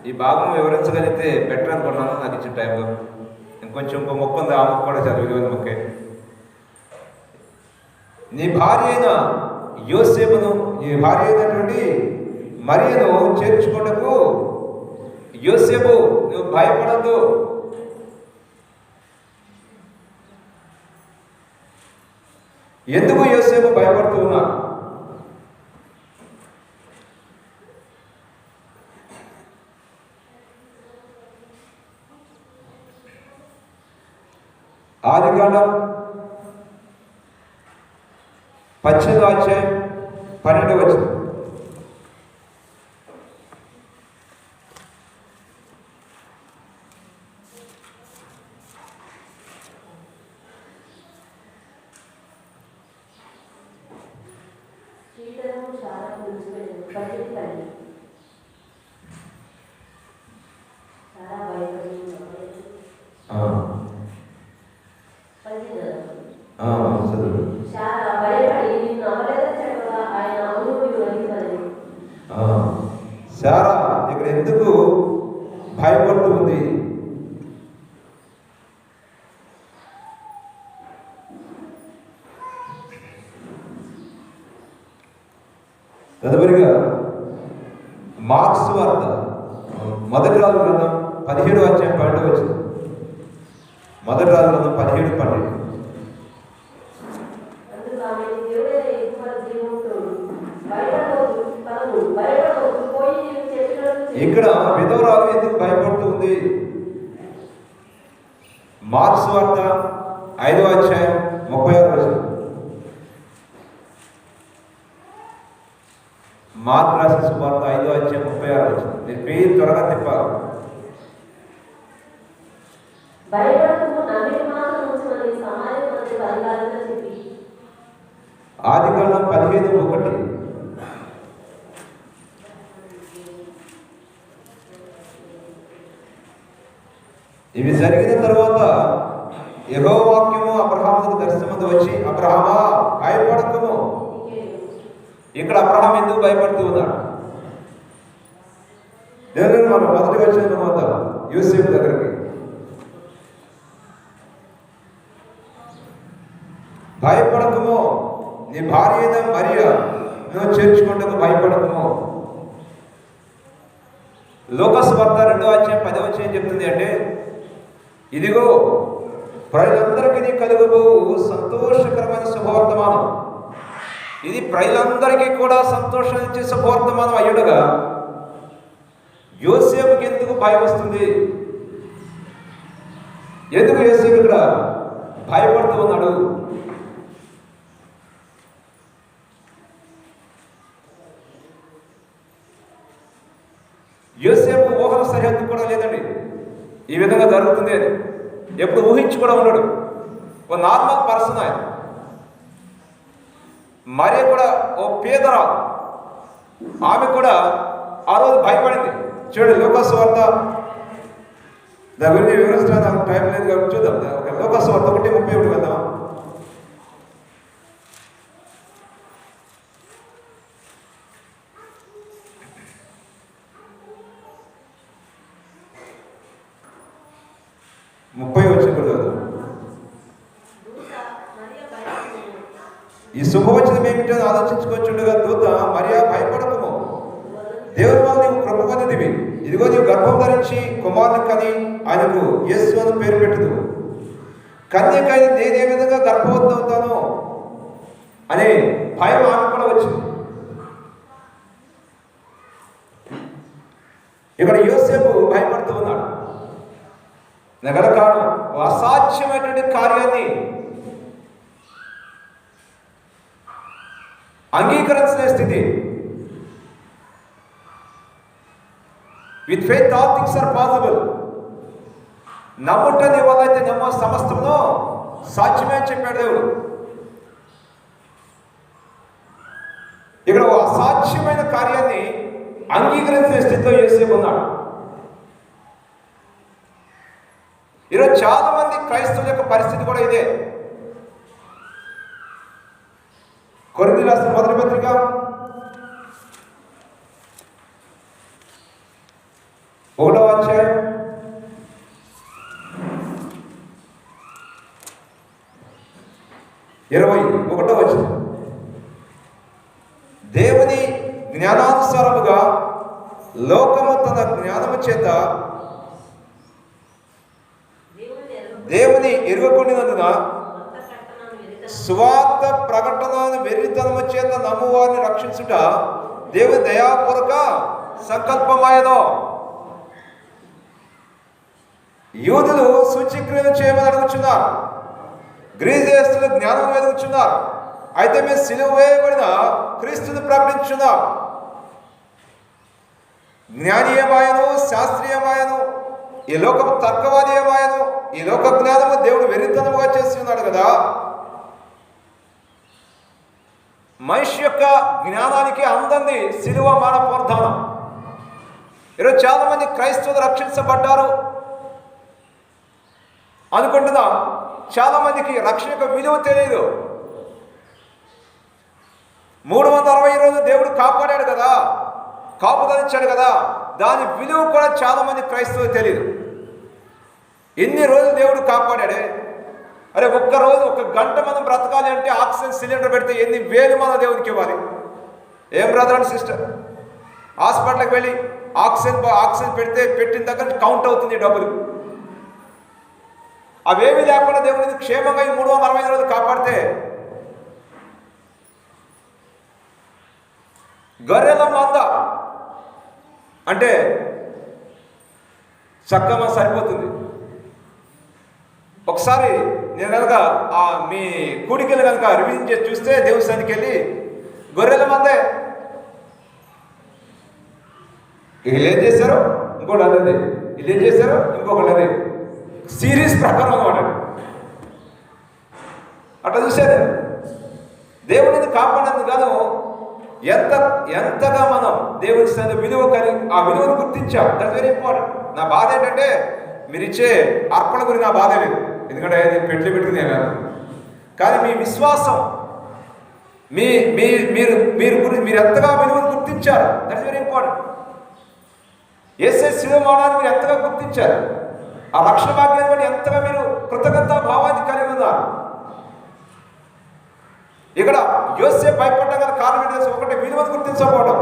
ఈ భాగం వివరించగలిగితే బెటర్ అనుకున్నాను. నాకు ఇచ్చిన టైంలో ఇంకొంచెం ఇంకో మొక్క ఉంది, ఆ మొక్క కూడా చాలా విలువైన మొక్కే. నీ భార్య అయిన యోసేపును, నీ భార్య అయినటువంటి మరియను చేర్చుకోటకు యోసేపు నువ్వు భయపడద్దు. ఎందుకు యోసేపు భయపడుతూ ఉన్నా? ఆదికాండం 18వ అధ్యాయం 12వ వచనం. శారా ఇక్కడ ఎందుకు భయపడుతూ ఉంది? తదుపరిగా మార్క్స్ వార్త మొదటి రాజు గ్రంథం 17వ అధ్యాయం 12వ వచనం. మొదటి రాజు గ్రంథం 17:12. ఇక్కడ విధవరాలు ఎందుకు భయపడుతుంది? మార్క్స్ వార్త 5వ అధ్యాయం 36వ వచనం. మార్క్ రాసిన సువార్త 5వ అధ్యాయం 36వ వచనం. నేను పేరు త్వరగా తిప్పాలి. ఆదికాండం 15:1. ఇవి జరిగిన తర్వాత యెహోవా వాక్యము అబ్రహాముకు దర్శనమందు వచ్చి, అబ్రహామా భయపడకము. ఇక్కడ అబ్రహాం ఎందుకు భయపడుతూ ఉన్నాడు? దేవుని మనం మొదటి వచ్చిన తర్వాత యోసేపు దగ్గరికి భయపడకము, నీ భార్య అయిన మరియ నువ్వు చేర్చుకుంటకు భయపడకము. లూకాసు వార్త 2వ అధ్యాయం 10వ వచనం చెప్తుంది అంటే, ఇదిగో ప్రజలందరికీ కలుగుబో సంతోషకరమైన శుభవర్తమానం. ఇది ప్రజలందరికీ కూడా సంతోషం ఇచ్చే శుభవర్తమానం అయ్యుడుగా యోసేపుకి ఎందుకు భయం వస్తుంది? ఎందుకు యోసేపు ఇక్కడ భయపడుతూ ఉన్నాడు? యోసేపు ఊహల సరిహద్దు కూడా లేదండి. ఈ విధంగా జరుగుతుంది అని ఎప్పుడు ఊహించి కూడా ఉన్నాడు. ఓ నార్మల్ పర్సన్ ఆయన. మరియ కూడా ఓ పేదరా, ఆమె కూడా ఆ రోజు భయపడింది. చూడండి లూకాసు వార్త, దాని గురించి వివరించడానికి టైం లేదు కాబట్టి చూద్దాం. లూకాసు వార్త 1:31 వెళ్దాం. ఈ శుభవచనం ఏమిటో ఆలోచించుకొచ్చుండగా దూత, మరియా భయపడకము, దేవుని వల్ల నీవు కృప పొందితివి. ఇదిగో నీవు గర్భం ధరించి కుమారుని కని ఆయనకు యేసు అని పేరు పెట్టుదు. కన్యకైన నేను ఏ విధంగా గర్భవతి అవుతాను అనే భయం ఆమె కూడా వచ్చింది. ఇక్కడ యోసేపు భయపడుతూ ఉన్నాడు. నగర కారణం అసాధ్యమైనటువంటి కార్యాన్ని అంగీకరించిన స్థితి. With faith all things are possible. నమ్ముట నీ వల్ల అయితే నమ్మ సమస్తమును సాధ్యమే అని చెప్పాడు దేవుడు. ఇక్కడ అసాధ్యమైన కార్యాన్ని అంగీకరించే స్థితిలో యోసేపు ఉన్నాడు. ఈరోజు చాలా మంది క్రైస్తవుల యొక్క పరిస్థితి కూడా ఇదే. కొరింథీయులకు రాసిన మొదటి పత్రిక 1వ అధ్యాయం 21వ వచనం. దేవుని జ్ఞానానుసారముగా లోకము తన జ్ఞానము చేత దేవుని ఎరుగకుండినందున స్వార్థ ప్రకటనను వెర్రితనము చేత నమ్మువారిని రక్షించుట దేవుని దయాపూర్వక సంకల్పమాయను. యూదులు సూచక్రియలు చేయమని అడుగుచున్నారు, గ్రీజేస్తులు జ్ఞానం వెతుకుచున్నారు. అయితే మేము సిలువ వేయబడిన క్రీస్తుని ప్రకటించున్నాం. జ్ఞానీయమాయను, శాస్త్రీయమాయను, ఈ లోకపు తర్కవాదీయమాయను, ఈ లోక జ్ఞానము దేవుడు వెర్రితనముగా చేసి ఉన్నాడు కదా. మనిషి యొక్క జ్ఞానానికి అందంది సిలువ మానవ పునరుద్ధానం. ఈరోజు చాలా మంది క్రైస్తవులు రక్షించబడ్డారు అనుకుంటున్నాం. చాలా మందికి రక్షణ యొక్క విలువ తెలియదు. 360 రోజులు దేవుడు కాపాడాడు కదా, కాపుదలిచ్చాడు కదా, దాని విలువ కూడా చాలా మంది క్రైస్తవులు తెలియదు. ఎన్ని రోజులు దేవుడు కాపాడాడే. అరే ఒక్కరోజు 1 గంట మనం బ్రతకాలి అంటే ఆక్సిజన్ సిలిండర్ పెడితే ఎన్ని వేలు మన దేవునికి ఇవ్వాలి. ఏం బ్రదర్ అండ్ సిస్టర్, హాస్పిటల్కి వెళ్ళి ఆక్సిజన్ పెడితే పెట్టిన దగ్గర కౌంట్ అవుతుంది డబ్బులు. అవేమీ లేకుండా దేవుడిని క్షేమంగా ఈ 365 రోజులు కాపాడితే గొర్రెల మంద అంటే చక్కగా సరిపోతుంది. ఒకసారి నేను కనుక మీ కూడికెళ్ళి కనుక రివిజన్ చేసి చూస్తే దేవస్థానికి వెళ్ళి గొర్రెల మందే వీళ్ళు ఏం చేశారు ఇంకోటి అనేది, వీళ్ళు ఏం చేశారు ఇంకొకటి అనేది, సిరీస్ ప్రకారం అన్నమాట. అట్లా చూసేది దేవుడిని కాపాడేందుకు కాదు, ఎంతగా మనం దేవుని విలువ కలిగి ఆ విలువను గుర్తించాం. That's very important. నా బాధ ఏంటంటే మీరు ఇచ్చే అర్పణ గురించి నా బాధ లేదు, ఎందుకంటే పెట్టి పెట్టుకునే కాదు. కానీ మీ విశ్వాసం, మీరు ఎంతగా విలువను గుర్తించారు. That's very important. యేసు శిలువ మరణాన్ని మీరు ఎంతగా గుర్తించారు, ఆ రక్షణ భాగ్యాన్ని బట్టి ఎంతగా మీరు కృతజ్ఞతా భావాన్ని కలిగి ఉన్నారు. ఇక్కడ యోసేపు భయపడ్డం గల కారణం ఏంటంటే ఒకటి విలువను గుర్తించకపోవడం,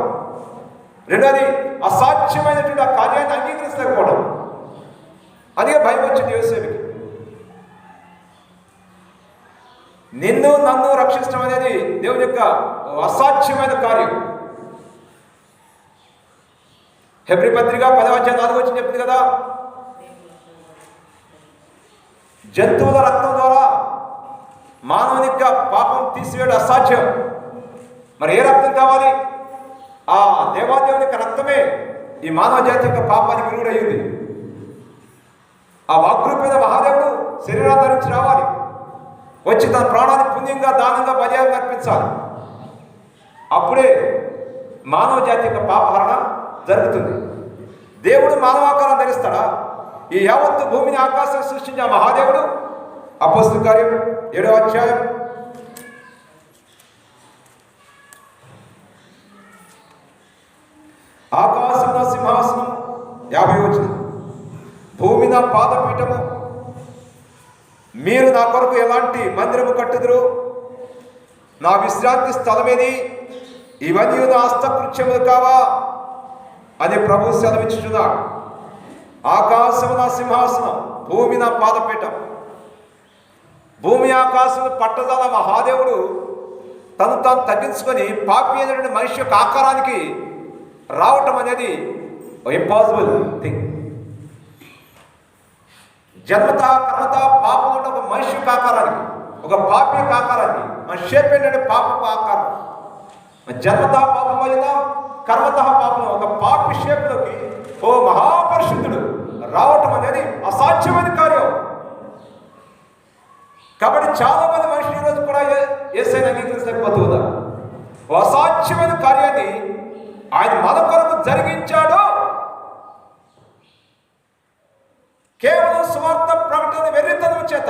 రెండోది అసాధ్యమైనటువంటి ఆ కార్యాన్ని అంగీకరించలేకపోవడం. అదే భయం వచ్చింది యోసేపుకి. నిన్ను నన్ను రక్షించడం అనేది దేవుని యొక్క అసాధ్యమైన కార్యం. హెబ్రీ పత్రిక 10వ అధ్యాయం 4వ వచనం చెప్తుంది కదా, జంతువుల రక్తం ద్వారా మానవుని యొక్క పాపం తీసివేయడం అసాధ్యం. మరి ఏ రక్తం కావాలి? ఆ దేవాదేవుని యొక్క రక్తమే ఈ మానవ జాతి యొక్క పాపానికి విరుగుడయ్యింది. ఆ వాగ్రూపమైన మహాదేవుడు శరీరాన్ని ధరించి రావాలి, వచ్చి తన ప్రాణాన్ని పుణ్యంగా దానంగా బలియాగా అర్పించాలి. అప్పుడే మానవ జాతి యొక్క పాపహరణ జరుగుతుంది. దేవుడు మానవాకారం ధరిస్తాడా? ఈ యావత్తు భూమిని ఆకాశం సృష్టించిన మహాదేవుడు. అపోస్తలుల కార్యం 7వ అధ్యాయం 50వ వచనం, భూమి నా పాదపీఠము, మీరు నా కొరకు ఎలాంటి మందిరము కట్టుదురు, నా విశ్రాంతి స్థలమేది, ఇవన్నీ నా హస్తకృత్యములు కావా అని ప్రభు సెలవిచ్చుచున్నాడు. ఆకాశము నా సింహాసనం, భూమి నా పాదపీఠం. భూమి ఆకాశము పట్టదల మహాదేవుడు తను తాను తగ్గించుకొని పాపి అయినటువంటి మనిషి యొక్క ఆకారానికి రావటం అనేది ఇంపాసిబుల్ థింగ్. జన్మత కర్మత పాపం ఉన్న ఒక మనిషి యొక్క ఆకారానికి, ఒక పాపి యొక్క ఆకారానికి మన షేప్ ఏంటంటే పాపపు ఆకారం. జన్మత పాపం అయినా కర్మత పాపం ఒక పాపి షేప్లోకి ఓ మహాపరిశుద్ధుడు రావటం అనేది అసాధ్యమైన కార్యం. కాబట్టి చాలా మంది మనుషులు ఈరోజు కూడా యేసయ్యను అంగీకరించలేకపోతున్నారు. అసాధ్యమైన కార్యాన్ని ఆయన మన కొరకు జరిగించాడు. కేవలం సువార్త ప్రకటన వెర్రితనం చేత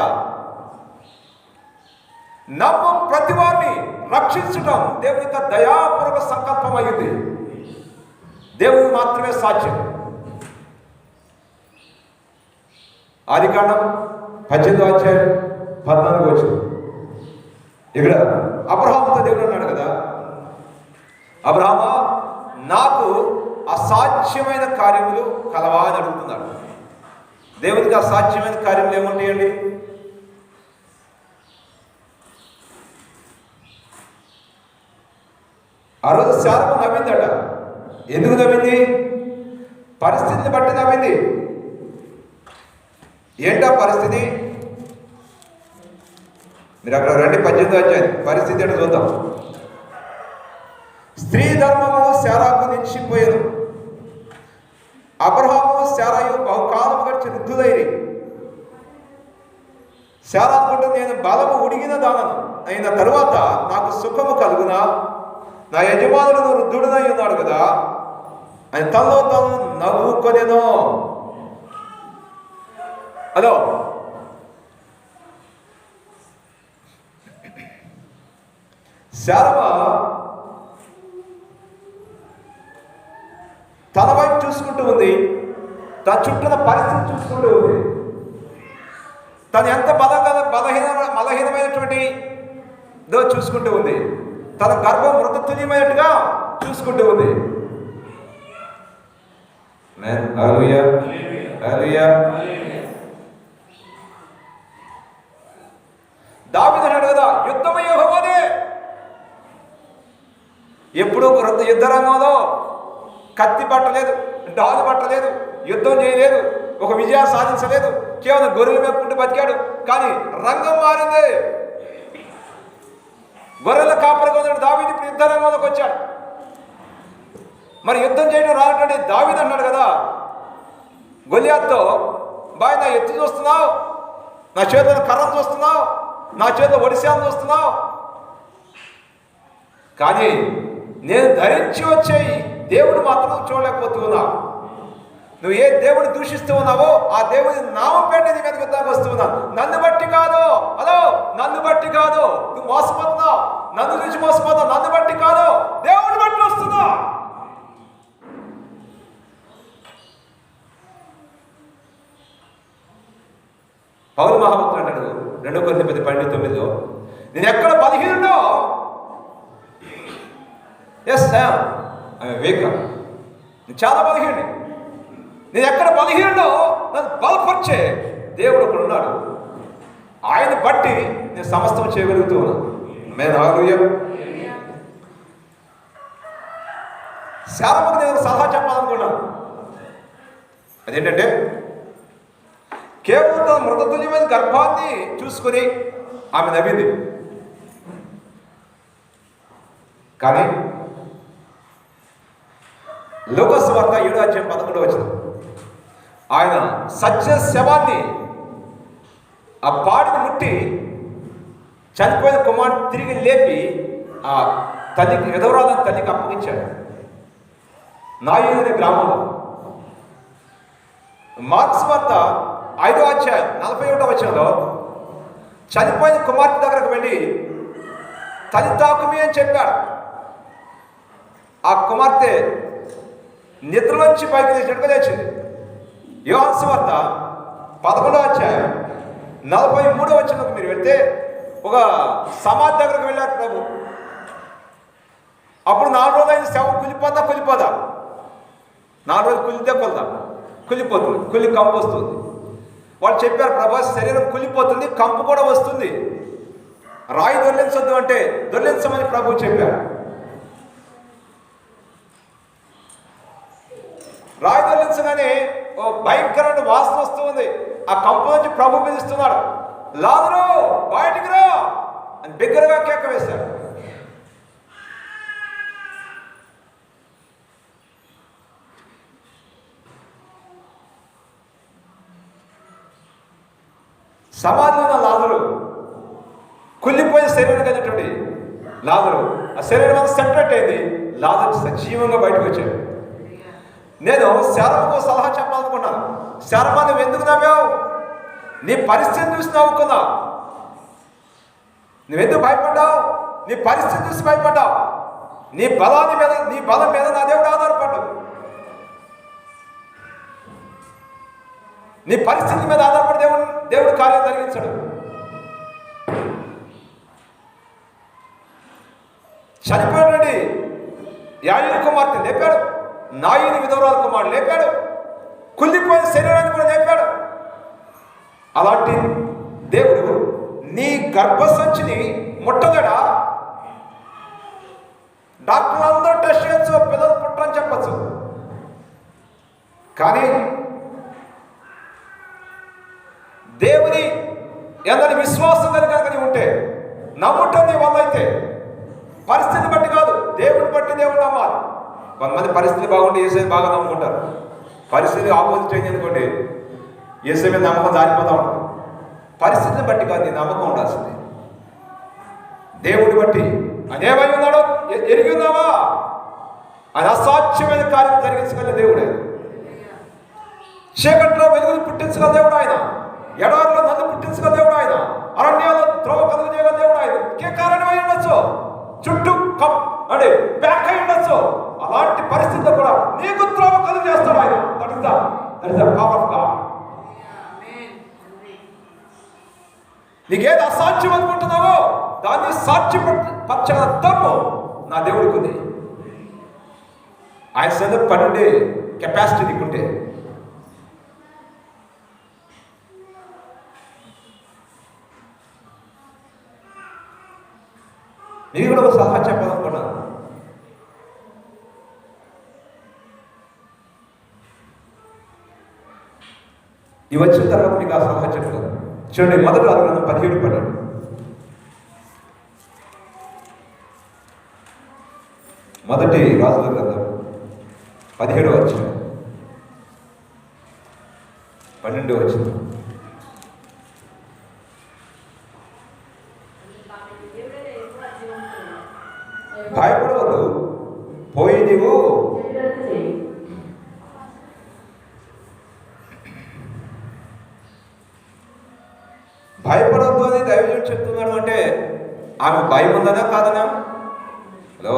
నమ్ము ప్రతి వారిని రక్షించడం దేవుని యొక్క దయాపూర్వక సంకల్పం అయింది. దేవుడు మాత్రమే సాధ్యం. ఆదికాండం 18వ అధ్యాయం 14వ వచనం. ఇక్కడ అబ్రహాముతో దేవుడు అన్నాడు కదా, అబ్రహామా నాకు అసాధ్యమైన కార్యములు కలవా అని అడుగుతున్నాడు. దేవునికి అసాధ్యమైన కార్యములు ఏముంటాయండి? ఆ రోజు శారమ నవ్విందట. ఎందుకు నవ్వింది? పరిస్థితిని బట్టి నవ్వింది. ఏంటా పరిస్థితి? మీరు అక్కడ రండి, 18వ అధ్యాయం పరిస్థితి ఏంటో చూద్దాం. స్త్రీ ధర్మము శారాకు నిలిచిపోయాను. అబ్రహాము శారాయు బహుకాలము గడిచి వృద్ధులైరి. శారా అనుకుంటే నేను బలము ఉడిగిన దానను అయిన తరువాత నాకు సుఖము కలుగునా, నా యజమానుడు వృద్ధుడునై ఉన్నాడు కదా అని తనలో తను నవ్వుకొనేను. హలో, శారమ తన వైపు చూసుకుంటూ ఉంది, తన చుట్టూన పరిస్థితి చూసుకుంటూ ఉంది. తను ఎంత బలహీనమైనటువంటి చూసుకుంటూ ఉంది. తన గర్భం మృతతుల్యమైనట్టుగా చూసుకుంటూ ఉంది. దావీదు అన్నాడు కదా, యుద్ధము యెహోవాదే. ఎప్పుడు యుద్ధ రంగంలో కత్తి పట్టలేదు, డాలు పట్టలేదు, యుద్ధం చేయలేదు, ఒక విజయాన్ని సాధించలేదు, కేవలం గొర్రెలు మేపుకుంటూ బతికాడు. కానీ రంగం మారింది. గొర్రెల కాపరిగా ఉన్నాడు దావీదు, ఇప్పుడు యుద్ధ రంగంలోకి వచ్చాడు. మరి యుద్ధం చేయడం రానటువంటి దావీదు అన్నాడు కదా గొలియాతుతో, బాయ్ నా ఎత్తు చూస్తున్నావు, నా చేతిలో కర్రను చూస్తున్నావు, నా చేతిలో ఒడిశాలను చూస్తున్నావు, కానీ నేను ధరించి వచ్చే దేవుడు మాత్రం చూడలేకపోతున్నావు. నువ్వు ఏ దేవుడు దూషిస్తూ ఉన్నావో ఆ దేవుడి నామం పెట్టి నీ మీదకి యుద్ధానికి వస్తూ ఉన్నావు. నన్ను బట్టి కాదు, హలో, నన్ను బట్టి కాదు, నువ్వు మోసపోతున్నావు, నన్ను చూసి మోసపోతున్నావు, నన్ను బట్టి కాదు, దేవుడిని బట్టి వస్తున్నావు. పౌలు మహాభక్తుడు అంటాడు 2 కొరింథీ 10:9, నేను ఎక్కడ బలహీనుడో, ఎస్ వేక నేను చాలా బలహీనుడి, నేను ఎక్కడ బలహీనుడో నన్ను బలపరిచే దేవుడు ఒకడు ఉన్నాడు, ఆయన బట్టి నేను సమస్తం చేయగలుగుతూ ఉన్నాను. శారమకు నేను సలహా చెప్పాలనుకున్నాను. అదేంటంటే, కేవలం తన మృతతుల్యమైన గర్భాన్ని చూసుకుని ఆమె నవ్వింది. కానీ లూకాసు వార్త 7వ అధ్యాయం 11వ వచనం, ఆయన సత్య శవాన్ని ఆ పాడిని ముట్టి చనిపోయిన కుమారుడు తిరిగి లేపి ఆ తల్లికి, విధవరాలని తల్లికి అప్పగించాడు నాయుడు అనే గ్రామంలో. మార్క్స్ వార్త 5వ అధ్యాయం 41వ వచనంలో చనిపోయిన కుమార్తె దగ్గరకు వెళ్ళి తల్లి తాకుమి అని చెప్పాడు. ఆ కుమార్తె నిద్రలోంచి పైకి లేచినట్టుగా లేచింది. యోహాను సువార్త 11వ అధ్యాయం 43వ వచనంలోకి మీరు వెళ్తే ఒక సమాధి దగ్గరకు వెళ్ళారు ప్రభు. అప్పుడు 4 రోజులు అయిన శవం కులిపోదా 4 రోజులు కులిపోతుంది, కులి కంపు వస్తుంది. వాళ్ళు చెప్పారు, ప్రభా శరీరం కులిపోతుంది, కంపు కూడా వస్తుంది, రాయి దొర్లించొద్దు అంటే దొర్లించమని ప్రభు చెప్పారు. రాయి దొర్లించగానే ఓ భయంకరమైన వాసన వస్తూ ఉంది. ఆ కంపు నుంచి ప్రభు పిలుస్తున్నాడు, లాజరు బయటికి రా అని బిగ్గరగా కేక వేశాడు. సమాధిలో ఉన్న లాజరు, కుళ్ళిపోయిన శరీరం కలిగినటువంటి లాజరు, ఆ శరీరం అంతా సెపరేట్ అయింది. లాజరు సజీవంగా బయటకు వచ్చాడు. నేను శారమకు సలహా చెప్పాలనుకున్నాను. శారమ, నువ్వు ఎందుకు నవ్వావు? నీ పరిస్థితి చూసి నవ్వుకున్నావు. నువ్వెందుకు భయపడ్డావు? నీ పరిస్థితి చూసి భయపడ్డావు. నీ బలం మీద నా దేవుడు ఆధారపడ్డావు. నీ పరిస్థితి మీద ఆధారపడి దేవుడు కార్యం జరిగించడు. చనిపోయినటువంటి యాయిరు కుమార్తె లేపాడు, నాయిని విధవరాల కుమారుడు లేపాడు, కుళ్ళిపోయిన శరీరాన్ని కూడా లేపాడు. అలాంటి దేవుడు నీ గర్భసంచిని ముట్టగడా. డాక్టర్లు అందరూ టెస్ట్ చేయొచ్చు, పిల్లలు పుట్టని చెప్పచ్చు, కానీ దేవుని ఎందని విశ్వాసం కనుక ఉంటే, నమ్ముటం నీ వల్ల అయితే, పరిస్థితి బట్టి కాదు, దేవుని బట్టి దేవుడు నమ్మాలి. కొంతమంది పరిస్థితి బాగుంటే ఏసై బాగా నమ్ముకుంటారు. పరిస్థితి ఆపోజిట్ అయింది అనుకోండి, ఏసై మీద నమ్మకం జారిపోతూ ఉంటుంది. పరిస్థితిని బట్టి కాదు నీ నమ్మకం ఉండాల్సింది, దేవుడిని బట్టి. ఆయన ఏమై ఉన్నాడో ఎరిగి ఉన్నావా? ఆయన అసాధ్యమైన కార్యం జరిగించగల దేవుడు ఆయన. చీకట్లో వెలుగులు పుట్టించగల దేవుడు ఆయన. ఎడారిలో నన్ను పుట్టించగల దేవుడు ఆయన. అరణ్యాల్లో త్రోవ కలుగు చేయగల దేవుడు ఆయన. ఇంకే కారణమై ఉండొచ్చు, చుట్టూ అంటే బ్యాక్ అయి ఉండొచ్చు. అలాంటి పరిస్థితుల్లో కూడా నీకు త్రోవ కలుగు చేస్తాడు ఆయన. That is the power of God. నీకేది అసాధ్యం అనుకుంటున్నావో దాన్ని సాధ్యపరచగల దమ్ము నా దేవుడికి ఉంది. ఆయన సందర్భ పనుండే కెపాసిటీ నీకుంటే. నీకు కూడా ఒక సలహా చెప్పాలనుకున్నాను. ఇవి వచ్చిన తర్వాత మీకు ఆ సలహా చెప్తాను. చూడండి, మొదటి రాజుల 17:12. మొదటి రాజుల గ్రంథం 17వ అధ్యాయం 12వ వచనం. భయపడవద్దు, పోయి నీవు భయపడవద్దు అని దైవజనుడు చెప్తున్నాడు. అంటే ఆమె భయం ఉందనా కాదనా? హలో,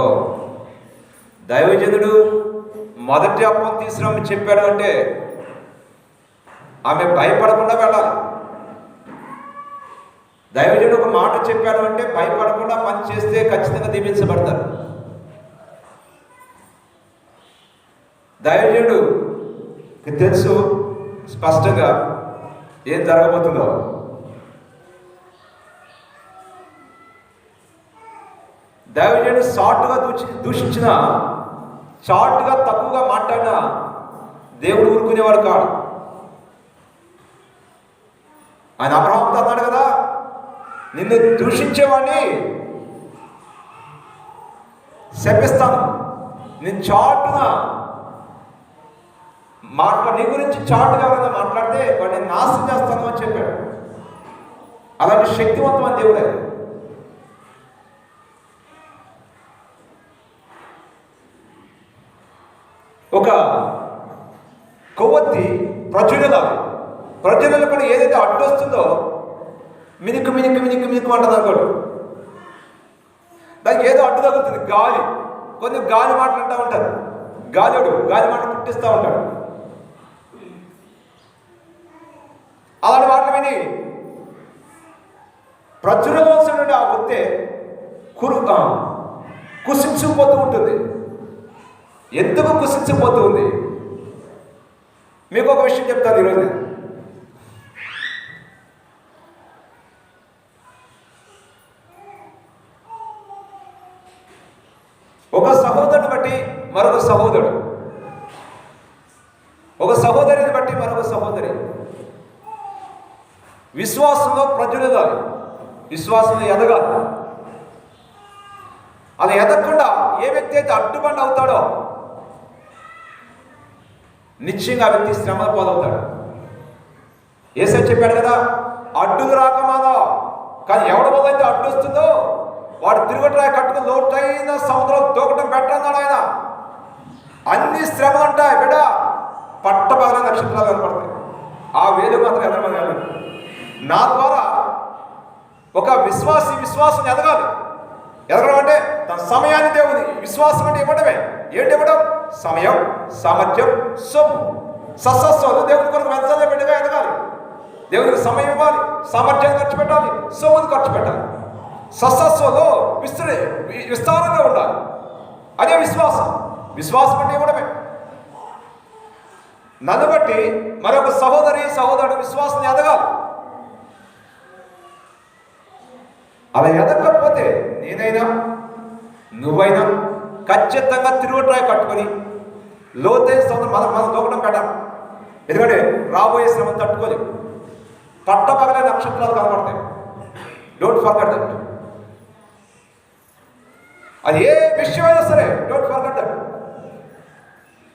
దైవజనుడు మొదటి అప్పం తీసుకురమ్మని చెప్పాడు అంటే ఆమె భయపడకుండా వెళ్ళాలి. దైవజనుడు ఒక మాట చెప్పాడు అంటే భయపడకుండా పని చేస్తే ఖచ్చితంగా దీవించబడతారు. దైవజనుడుకి తెలుసు స్పష్టంగా ఏం జరగబోతుందో. దైవజనుడు షార్ట్గా దూషించిన, షార్ట్గా తక్కువగా మాట్లాడినా దేవుడు ఊరుకునేవాడు కాడు. ఆయన అబ్రహాంతో అన్నాడు కదా, నిన్ను దూషించేవాడిని శపిస్తాను, నేను చాటున నీ గురించి చాటుగా ఎవరైనా మాట్లాడితే వాడిని నాశనం చేస్తాను అని చెప్పాడు. అలాంటి శక్తివంతమైన దేవుడే. ఒక కొవ్వొత్తి ప్రజ్వలన కూడా ఏదైతే అడ్డు వస్తుందో మినుకు మినుకు మినుకు మినుకు అంటుంది అనుకోడు. దానికి ఏదో అడ్డు తగ్గుతుంది, గాలి. కొంచెం గాలి మాటలు అంటూ ఉంటారు, గాలి మాటలు పుట్టిస్తూ ఉంటాడు. అలాంటి మాటలు విని ప్రజ్వలవలసినటువంటి ఆ ఒత్తే కుసించుకుపోతూ ఉంటుంది. ఎందుకు కుసించిపోతూ ఉంది? మీకు ఒక విషయం చెప్తాను ఈరోజు. ఒక సహోదరుని బట్టి మరొక సహోదరుడు, ఒక సహోదరిని బట్టి మరొక సహోదరి విశ్వాసంలో ప్రజ్వలిల్లాలి, విశ్వాసంలో ఎదగాలి. అది ఎదగకుండా ఏ వ్యక్తి అయితే అడ్డుబండి అవుతాడో నిశ్చయంగా ఆ వ్యక్తి శ్రమ పాలవుతాడు. యేసయ్య చెప్పాడు కదా, అడ్డులు రాకమాదా, కానీ ఎవరి వల్ల అయితే అడ్డు వస్తుందో వాడు తిరుగుట్రాయి కట్టుకుని లోటైన సముద్రం దూకటం పెట్టన్నాడు ఆయన. అన్ని శ్రమలు ఉంటాయి బిడ్డ, పట్టపగల నక్షత్రాలు కనపడతాయి. ఆ వేలు మాత్రం ఎదగమని. నా ద్వారా ఒక విశ్వాసం ఎదగాలి. ఎదగడం అంటే తన సమయాన్ని దేవుని, విశ్వాసం అంటే ఇవ్వడమే. ఏంటి ఇవ్వడం? సమయం, సామర్థ్యం, సొమ్ము. సస్సస్సులు దేవుని కొరకు వెంటనే బిడ్డగా ఎదగాలి. దేవునికి సమయం ఇవ్వాలి, సామర్థ్యాన్ని ఖర్చు పెట్టాలి, సొమ్మును ఖర్చు పెట్టాలి. సస్సస్సులో విస్తారంగా ఉండాలి. అదే విశ్వాసం. విశ్వాసం అంటే ఇవ్వడమే. నన్ను బట్టి మరొక సహోదరుడు విశ్వాసం ఎదగాలి. అలా ఎదగకపోతే నేనైనా నువ్వైనా ఖచ్చితంగా తిరుగుట్రాయి కట్టుకొని లోతైన సముద్రం మనం దూకడం పెట్టాలి. ఎందుకంటే రాబోయే శ్రమ తట్టుకోలేదు. పట్టపగలే నక్షత్రాలు కనబడతాయి. Don't forget that. అది ఏ విషయమైనా సరే డోంట్ ఫర్గెట్ దట్.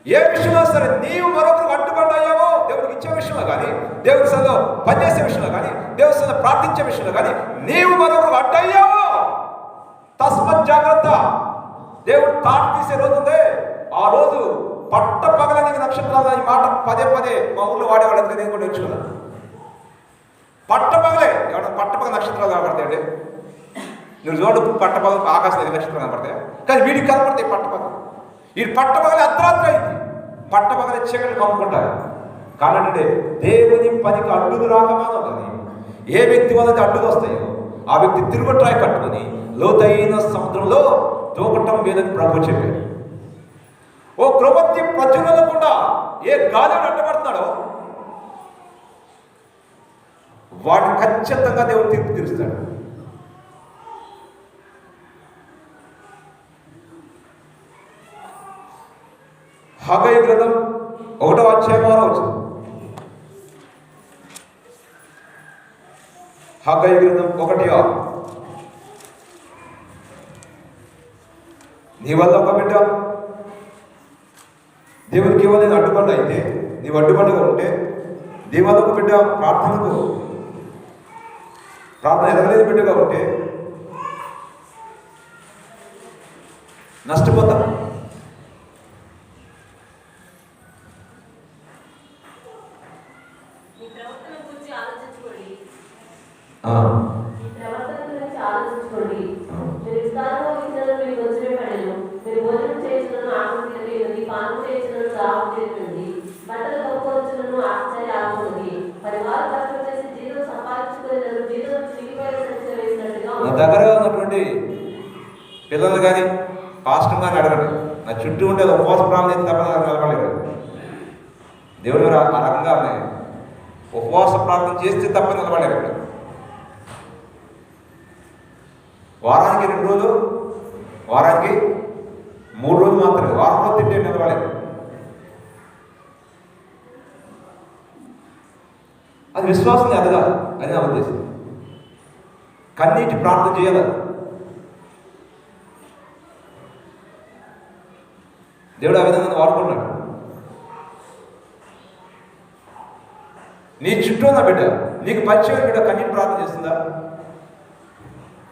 ఏ విషయంలో సరే నీవు మరొకరికి అడ్డుపడి అయ్యావో, దేవుడికి ఇచ్చే విషయంలో కానీ, దేవుడి సన్నిధిలో పనిచేసే విషయంలో కానీ, దేవుడి సన్నిధిలో ప్రార్థించే విషయంలో కానీ నీవు మరొకరికి అడ్డయ్యావో తస్మత్ జాగ్రత్త. దేవుడు తాట తీసే రోజు ఉంది. ఆ రోజు పట్ట పగలని నక్షత్రాలు. ఈ మాట పదే మా ఊళ్ళో వాడేవాళ్ళకి నేను కూడా నేర్చుకున్నాను. పట్టపగలే ఎవరైనా పట్టపగల నక్షత్రాలు కనపడతాయండి. నువ్వు చూడు, పట్టపగల ఆకాశం నక్షత్రాలు కనపడతాయి, కానీ వీడికి కనపడతాయి పట్టపగల. ఈ పట్టపగలే అర్ధరాత్రి అయింది. పట్టపగలే చీకటి కమ్ముకుంటారు. కాబట్టి దేవుని పనికి అడ్డుకు రాకమానో కానీ ఏ వ్యక్తి వల్ల అడ్డుకు వస్తాయో ఆ వ్యక్తి తిరుగుట్రాయి కట్టుకొని లోతైన సముద్రంలో దూకటం లేదని ప్రభు చెప్పాడు. ఓ క్రొవ్వొత్తి ప్రజ్వలకుండా ఏ గాలి అడ్డపడుతున్నాడో వాడిని ఖచ్చితంగా దేవుడు తీర్పు తీరుస్తాడు. హగ్గయి గ్రంథం 1వ అధ్యాయం 6వ వచనం. హగ్గయి గ్రంథం 1:6. నీ వల్ల ఒక బిడ్డ దేవునికి ఇవ్వలేని అడ్డుబండ అయితే, నీవు అడ్డుబండగా ఉంటే, నీ వల్ల ఒక బిడ్డ ప్రార్థన ఎదగలేని బిడ్డగా ఉంటే నష్టపోతాం. నా దగ్గర ఉన్నటువంటి పిల్లలు కానీ పాస్టర్ కానీ అడగండి. నా చుట్టూ ఉంటే ఉపవాస ప్రార్థన తప్ప కలపలేదు. దేవుడు ఆ రకంగా ఉన్నాయి. ఉపవాస ప్రార్థన చేస్తే తప్ప నిలబడలేదు. వారానికి 2 రోజులు, వారానికి 3 రోజులు మాత్రమే, వారంలో తింటే నిలబడలేదు. అది విశ్వాసం ఎదగాలి అని నా ఉద్దేశం. కన్నీటి ప్రార్థన చేయాలి. దేవుడు ఆ విధంగా వాడుకున్నాడు. నీ చుట్టూ ఉన్న బిడ్డ, నీకు పరిచయం బిడ్డ కన్నీటి ప్రార్థన చేస్తుందా?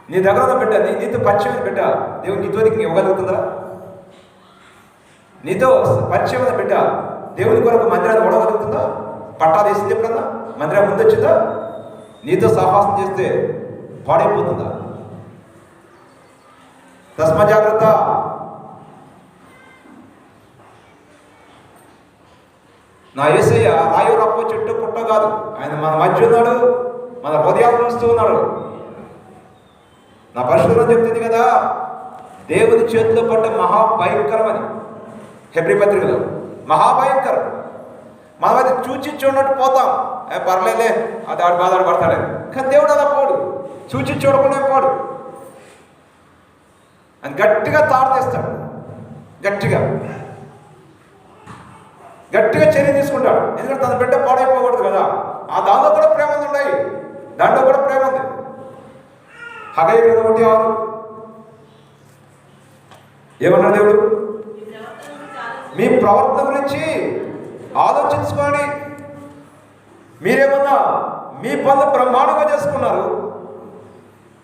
నీ దగ్గర ఉన్న బిడ్డ, నీతో పరిచయం బిడ్డ దేవుడు నీతో ఇవ్వగలుగుతుందా? నీతో పరిచయం ఉన్న బిడ్డ దేవుని కొరకు మందిరాన్ని ఓడగలుగుతుందా? పట్టాలు వేసింది ఎప్పుడన్నా? మందిరం ముందు వచ్చిందా? నీతో సహవాసం చేస్తే పాడైపోతుందా? తస్మ జాగ్రత్త. నా యేసయ్య రాయో రప్ప చెట్టు పుట్ట కాదు. ఆయన మన మధ్య ఉన్నాడు, మన హృదయాలు చూస్తూ ఉన్నాడు. నా పరిశుభ్రం చెప్తుంది కదా, దేవుని చేతిలో పడ్డ మహాభయంకరమని హెబ్రీ పత్రికలో. మహాభయంకరం. మనం అది చూడనట్టు పోతాం. పర్లేదే, అది ఆడు బాధపడతాడే. కానీ దేవుడు అలా పోడు, చూడకుండా పోడు. అని గట్టిగా తాడతీస్తాడు. గట్టిగా చర్య తీసుకుంటాడు. ఎందుకంటే తన బిడ్డ పాడైపోకూడదు కదా. ఆ దాంట్లో కూడా ప్రేమ ఉన్నాయి, దాంట్లో కూడా ప్రేమ ఉంది. హగ్గయి గ్రంథం 1:6 ఏమన్నాడు దేవుడు? మీ ప్రవర్తన గురించి ఆలోచించుకోండి. మీరేమన్నా మీ పనులు బ్రహ్మాండంగా చేసుకున్నారు.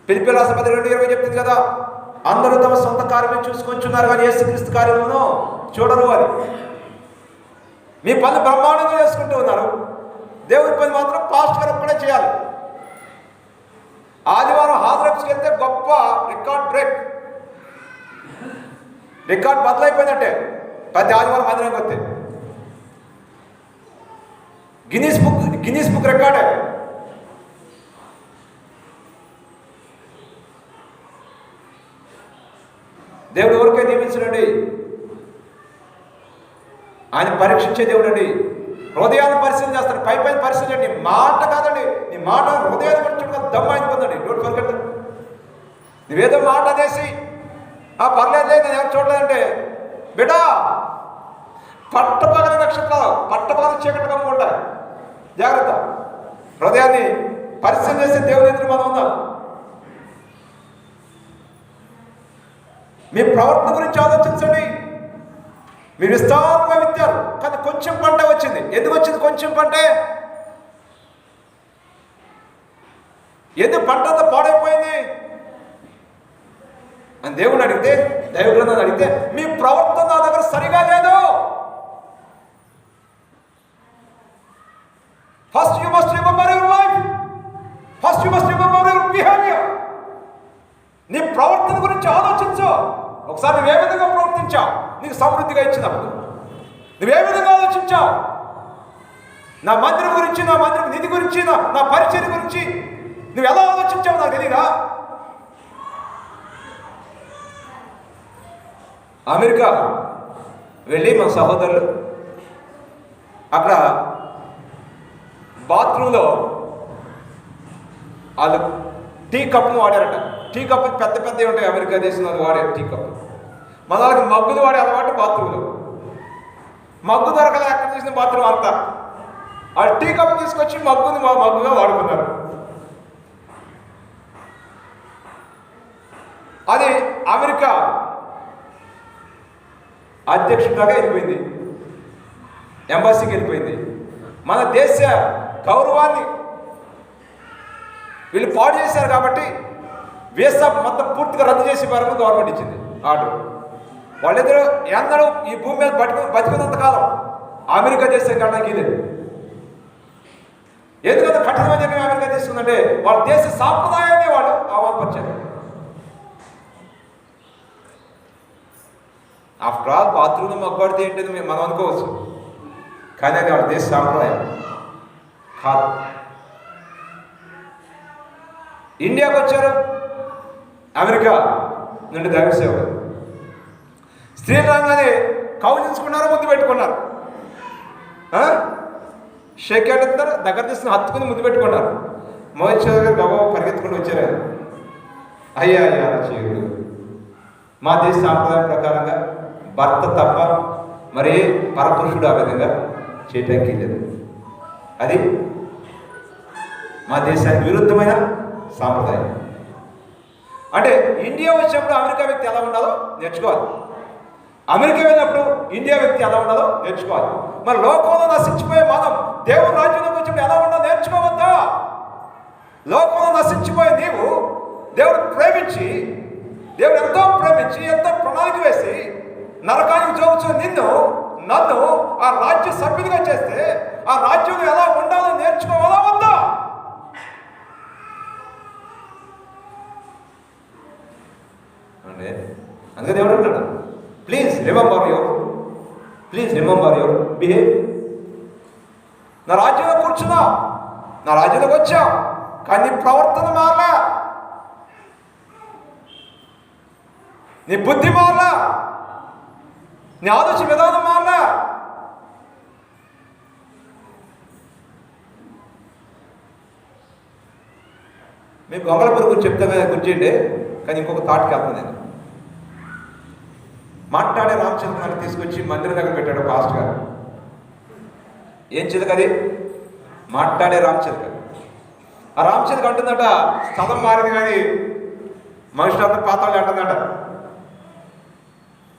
ఫిలిప్పీ రాసిన పత్రిక 2:20 చెప్తుంది కదా, అందరూ తమ సొంత కార్యమే చూసుకొచ్చున్నారు కానీ యేసుక్రీస్తు కార్యమును చూడరు అని. మీ పనులు బ్రహ్మాండంగా చేసుకుంటూ ఉన్నారు. దేవుని పని మాత్రం పాస్ట్ గారు ఒక్కడే చేయాలి. ఆదివారం హాజరప్స్కి వెళ్తే గొప్ప రికార్డ్ బదులైపోయిందంటే ప్రతి ఆదివారం మందిరానికి వస్తే గిన్నీస్ బుక్ రికార్డే. దేవుడు ఎవరికే నియమించడండి, ఆయన పరీక్షించే దేవుడు అండి. హృదయాన్ని పరిశీలన చేస్తాడు, పై పరిశీలన. నీ మాట కాదండి, నీ మాట హృదయాన్ని పట్టుకుంటే దమ్ము అయిపోతుందండి. Don't forget. నువ్వేదో మాట అనేసి పర్లేదు నేను ఎవరు చూడలేదంటే బిడ్డా, పట్టపగల నక్షత్రాలు పట్టపగల చీకటి కమ్ముకుంటా. జాగ్రత్త. హృదయాన్ని పరిశీలన చేసే దేవుని ఎదురు మనం ఉన్నాం. మీ ప్రవర్తన గురించి ఆలోచించండి. మీరు విస్తారంగా విత్తారు, కానీ కొంచెం పంట వచ్చింది. ఎందుకు వచ్చింది కొంచెం పంటే? ఎందుకు పంట అంతా పాడైపోయింది అని దేవుని అడిగితే, దైవ గ్రంథాన్ని అడిగితే, మీ ప్రవర్తన నా దగ్గర సరిగా లేదు. First you must remember your life. First you must remember your behaviour. నీ ప్రవర్తన గురించి ఆలోచించు. ఒకసారి నువ్వే విధంగా ప్రవర్తించావు నీకు సమృద్ధిగా ఇచ్చినప్పుడు? నువ్వే విధంగా ఆలోచించావు? నా మందిరం గురించి, నా మందిరం నిధి గురించి, నా పరిచయం గురించి నువ్వు ఎలా ఆలోచించావు నాకు తెలియదా? అమెరికా వెళ్ళి మన సహోదరులు అక్కడ బాత్రూంలో వాళ్ళు టీ కప్ను వాడారట. టీ కప్పు పెద్ద పెద్దవి ఉంటాయి అమెరికా దేశంలో, వాడే టీ కప్పు. మన వాళ్ళకి మగ్గులు వాడే అలవాటు బాత్రూంలో. మగ్గు దొరకలే, ఎక్కడ చూసిన బాత్రూమ్ అంతా. ఆ టీ కప్పు తీసుకొచ్చి మగ్గుగా వాడుకున్నారు. అది అమెరికా అధ్యక్షుడి దాకా వెళ్ళిపోయింది, ఎంబసీకి వెళ్ళిపోయింది. మన దేశ గౌరవాన్ని వీళ్ళు పాడు చేశారు కాబట్టి వీసా మొత్తం పూర్తిగా రద్దు చేసి పారని గవర్నమెంట్ ఇచ్చింది ఆర్డర్. వాళ్ళిద్దరూ ఎందరూ ఈ భూమి మీద బతికున్నంత కాలం అమెరికా దేశం కట్టడానికి లేదు. ఎందుకంటే కఠినమైన నిర్ణయం అమెరికా తీసుకుందంటే వాళ్ళ దేశ సాంప్రదాయాన్ని వాళ్ళు అవమానపరిచారు. ఆఫ్టర్ ఆల్ బాత్రూమ్ మగ్గుపడితే ఏంటది మనం అనుకోవచ్చు, కానీ అది వాళ్ళ దేశ సాంప్రదాయం కాదు. ఇండియాకు వచ్చారు అమెరికా నుండి దైవ సేవకులు. స్త్రీలు రాగానే కౌలించుకున్నారు, ముద్దు పెట్టుకున్నారు, షేక్ హ్యాండ్ ఎత్తున్నారు, దగ్గర తీసుకుని హత్తుకుని ముద్దు పెట్టుకున్నారు. మోహిత్ గారు గబా పరిగెత్తుకుంటూ వచ్చారు. అయ్యా అలా చేయడు. మా దేశ సాంప్రదాయం ప్రకారంగా భర్త తప్ప మరే పరపురుషుడు ఆ విధంగా చేయటానికి లేదు. అది మా దేశానికి విరుద్ధమైన సాంప్రదాయం. అంటే ఇండియా వచ్చినప్పుడు అమెరికా వ్యక్తి ఎలా ఉండాలో నేర్చుకోవాలి, అమెరికా వెళ్ళినప్పుడు ఇండియా వ్యక్తి ఎలా ఉండాలో నేర్చుకోవాలి. మరి లోకంలో నశించిపోయే మనం దేవుని రాజ్యంలోకి వచ్చినప్పుడు ఎలా ఉండాలో నేర్చుకోవద్దా? లోకంలో నశించిపోయే నీవు దేవుడు ఎంతో ప్రేమించి ఎంతో ప్రణాళిక వేసి నరకానికి జోగుచు నన్ను ఆ రాజ్య సభ్యుడిగా చేస్తే ఆ రాజ్యం ఎలా ఉండాలో నేర్చుకోవాలా వద్దా? అంటే అందుకే దేవుడు అంటాడు, ప్లీజ్ రిమెంబర్ యువర్ బిహేవ్. నా రాజ్యంలో కూర్చున్నా, నా రాజ్యంలోకి వచ్చావు, కానీ నీ ప్రవర్తన మారలా, నీ బుద్ధి మారలా, నీ ఆలోచన విధానం మారలా. మీకు గొంగళపురం గురించి చెప్తాను కదా, గుర్చేయండి. కానీ ఇంకొక థాట్కి వెళ్తాను నేను. మాట్లాడే రామచంద్రని తీసుకొచ్చి మందిరం దగ్గర పెట్టాడు పాస్టర్ గారు. ఏం చిలక అది? మాట్లాడే రామచిలక. ఆ రామచిలక అంటుందట, స్థలం మారింది కానీ మనుషులంతా పాతాళం అంటుందట.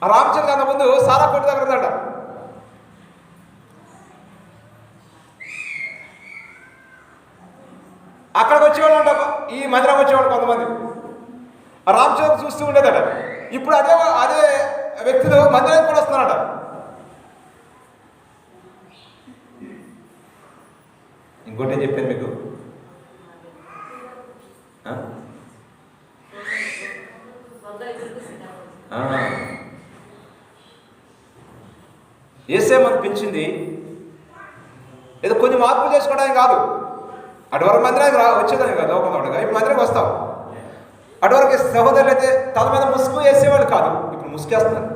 ఆ రామచిలక అంత ముందు సారా కొట్టు దగ్గర ఉందట. అక్కడికి వచ్చేవాళ్ళు అంట, ఈ మందిరం వచ్చేవాళ్ళు కొంతమంది. ఆ రామచిలక చూస్తూ ఉండేదట. ఇప్పుడు అదే వ్యక్తులు మందిరానికి కూడా వస్తున్నారట. ఇంకోటి ఏం చెప్పాను మీకు, యేసే మనకు పెంచింది ఏదో కొన్ని మార్పులు చేసుకోవడానికి కాదు. అటువరకు మందిరానికి వచ్చేదాన్ని కాదు, లోకంలో ఉండగా ఇప్పుడు మందిరానికి వస్తాం. అటువరకు సహోదరులు అయితే తల మీద ముసుగు వేసేవాళ్ళు కాదు, ఇప్పుడు ముసుగేస్తున్నారు.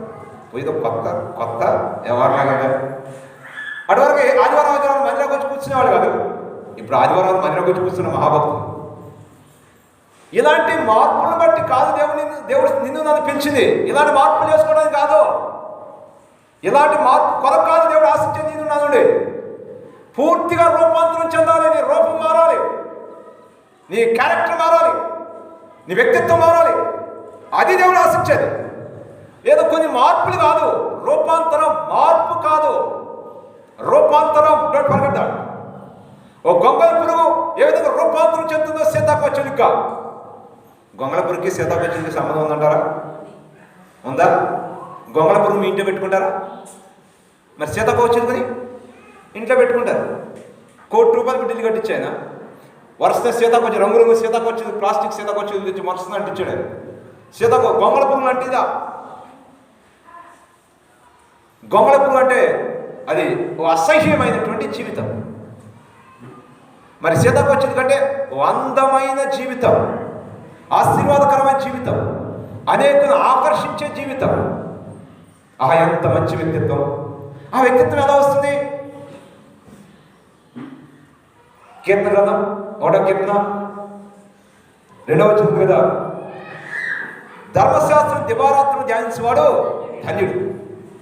పోయిదో కొత్త కొత్త ఎవరిలాగా. అటువరకు ఆదివారం మందిరానికి వచ్చి కూర్చునేవాళ్ళు కాదు, ఇప్పుడు ఆదివారం మందిరానికి వచ్చి కూర్చున్న మహాభక్తులు. ఇలాంటి మార్పులను బట్టి కాదు దేవుడు నిన్ను నన్ను పెంచింది. ఇలాంటి మార్పులు చేసుకోవడానికి కాదు, ఇలాంటి మార్పు కొరకు కాదు దేవుడు ఆశించేది నిన్ను నన్నుండి. పూర్తిగా రూపాంతరం చెందాలి, నీ రూపం మారాలి, నీ క్యారెక్టర్ మారాలి, నీ వ్యక్తిత్వం మారాలి. అది దేవుడు ఆశించేది. ఏదో కొన్ని మార్పులు కాదు, రూపాంతరం. మార్పు కాదు, రూపాంతరం. Don't forget that. ఓ గొంగళ పురుగు ఏ విధంగా రూపాంతరం చెందుతుందో సీతాకోచులుగా. గొంగళ పురుగుకి సీతాకోచులకి సంబంధం ఉందంటారా? ఉందా? గొంగళ పురుగు మీ ఇంట్లో పెట్టుకుంటారా? మరి సీతాకోచులుకొని ఇంట్లో పెట్టుకుంటారు. ₹1,00,00,000 పెట్టి ఇల్లు కట్టించాయన. వరుస సీతాకోచు, రంగురంగు సీతాకోచు, ప్లాస్టిక్ సీతాకోచు తెచ్చి వరుస అంటించాడు. గొంగళ పురుగు అంటిదా? గొంగళ పురుగు అంటే అది ఓ అసహ్యమైనటువంటి జీవితం. మరి సీతాకోచుల కంటే ఓ అందమైన జీవితం, ఆశీర్వాదకరమైన జీవితం, అనేకులను ఆకర్షించే జీవితం. ఎంత మంచి వ్యక్తిత్వం! ఆ వ్యక్తిత్వం ఎలా వస్తుంది? కీర్తన గ్రంథం 1వ కీర్తన 2వ వచనం కదా, ధర్మశాస్త్రం దివారాత్రులు ధ్యానించేవాడు ధన్యుడు.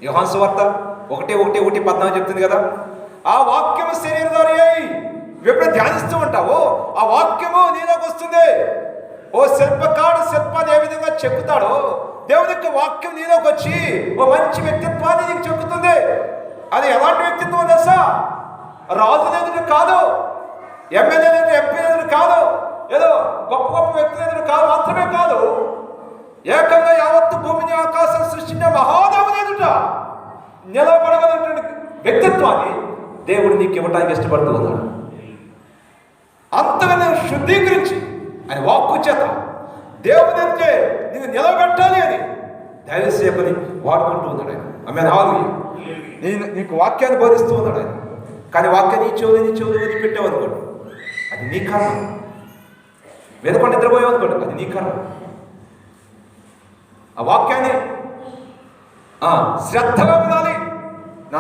యోహాను సువార్త 1:14 చెప్తుంది కదా, ఆ వాక్యము శరీరధారి అయి ఎప్పుడు ధ్యానిస్తూ ఉంటావో ఆ వాక్యము నీలోకి వస్తుంది. ఓ శిల్పకారుడు శిల్పాన్ని ఏ విధంగా చెక్కుతాడో దేవుని యొక్క వాక్యం నీలోకి వచ్చి ఓ మంచి వ్యక్తిత్వాన్ని నీకు చెక్కుతుంది. అది ఎలాంటి వ్యక్తిత్వం తెలుసా? రాజుల ఎదురు కాదు, ఎమ్మెల్యేల ఎదురు, ఎంపీల ఎదురు కాదు, ఏదో గొప్ప గొప్ప వ్యక్తుల ఎదురు కాదు, మాత్రమే కాదు, ఏకంగా యావత్తు భూమిని ఆకాశం సృష్టించిన మహాదేవుని ఎదుట నిలబడగలటువంటి వ్యక్తిత్వాన్ని దేవుడు నీకు ఇవ్వటానికి ఇష్టపడుతూ ఉన్నాడు. అంతగా నేను శుద్ధీకరించి ఆయన వాక్కు చేత దేవుని అంటే నేను నిలబెట్టాలి అని దైవసేవని వాడుకుంటూ ఉన్నాడు ఆయన. ఆమె నీకు వాక్యాన్ని బోధిస్తూ ఉన్నాడు ఆయన. కానీ వాక్యాన్ని నీ చెవులు వదిలిపెట్టావు అనుకోండి, అది నీ కర్మ. వెనుకొని నిద్రపోయావు అనుకోండి, అది నీ కర్మ. ఆ వాక్యాన్ని శ్రద్ధగా వినాలి,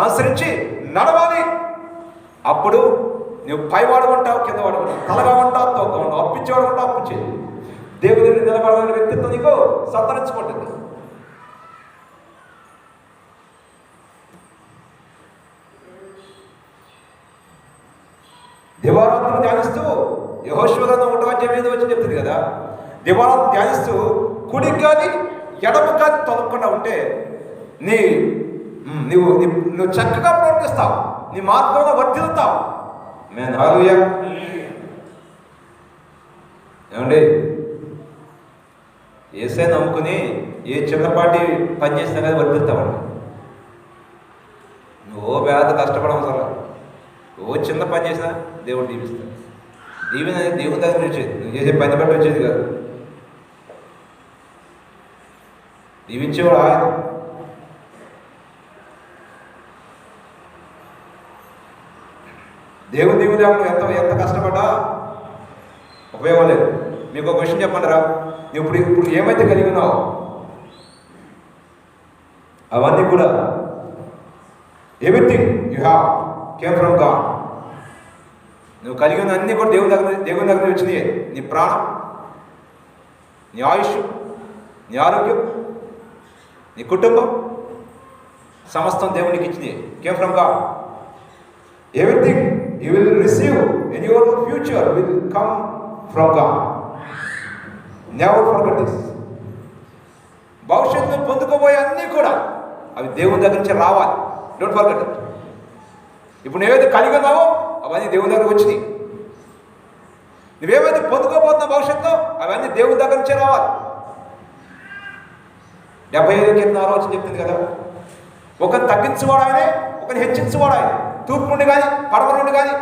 అనుసరించి నడవాలి. అప్పుడు నువ్వు పైవాడు ఉంటావు, కింద వాడు ఉంటావు, తలగా ఉంటావు, తోక ఉంటావు, అప్పించేవాడు ఉంటావు, అప్పించే దేవుని నిలబడాలనే వ్యక్తిత్వం నీకు సంతరించుకుంటుంది. దివారాత్రులు ధ్యానిస్తూ యెహోషువ గ్రంథం 1వ అధ్యాయం వచ్చి చెప్తుంది కదా, దివారాత్రులు ధ్యానిస్తూ కుడికి కానీ ఎడమ కానీ తొలగకుండా ఉంటే నువ్వు చక్కగా ప్రవర్తిస్తావు, నీ మార్గంలో వర్తిల్లుతావు. హల్లెలూయా. ఏమండి, యేసయ్య నమ్ముకుని ఏ చిన్నపాటి పని చేసినా కానీ వర్తిల్తామండి. నువ్వు పేద కష్టపడవసరం, ఓ చిన్న పని చేసినా దేవుడు దీవిస్తాడు. దీవెన అనేది దేవుని దగ్గర వచ్చేది, నువ్వు చేసే పని బట్టి వచ్చేది కాదు. దీవించేవాడు ఆయన. దేవుని ఎంత కష్టపడ్డా ఉపయోగం లేదు. మీకు ఒక విషయం చెప్పండిరా, నువ్వు ఇప్పుడు ఏమైతే కలిగి ఉన్నావు అవన్నీ కూడా everything you have came from God. నువ్వు కలిగి ఉన్న అన్నీ కూడా దేవుని దగ్గర వచ్చినాయి. నీ ప్రాణం, నీ ఆయుష్, నీ ఆరోగ్యం, నీ కుటుంబం, సమస్తం దేవునికి ఇచ్చినాయి. Came from God. Everything you will receive in your future will come from God. Never forget this. భవిష్యత్తులో పొందుకోబోయే అన్నీ కూడా అవి దేవుని దగ్గర నుంచి రావాలి. Don't forget it. ఇప్పుడు నువ్వేదైతే కలిగి ఉన్నావో అవన్నీ దేవుని దగ్గర వచ్చినాయి. నువ్వేమైతే పొందుకోబోతున్నావు భవిష్యత్తులో అవన్నీ దేవుని దగ్గర నుంచే రావాలి. 75 కీర్తన వచ్చి చెప్తుంది కదా, ఒకరిని తగ్గించేవాడు ఆయనే, ఒకరిని హెచ్చించేవాడు ఆయన. తూర్పు నుండి కానీ పడవ నుండి కానీ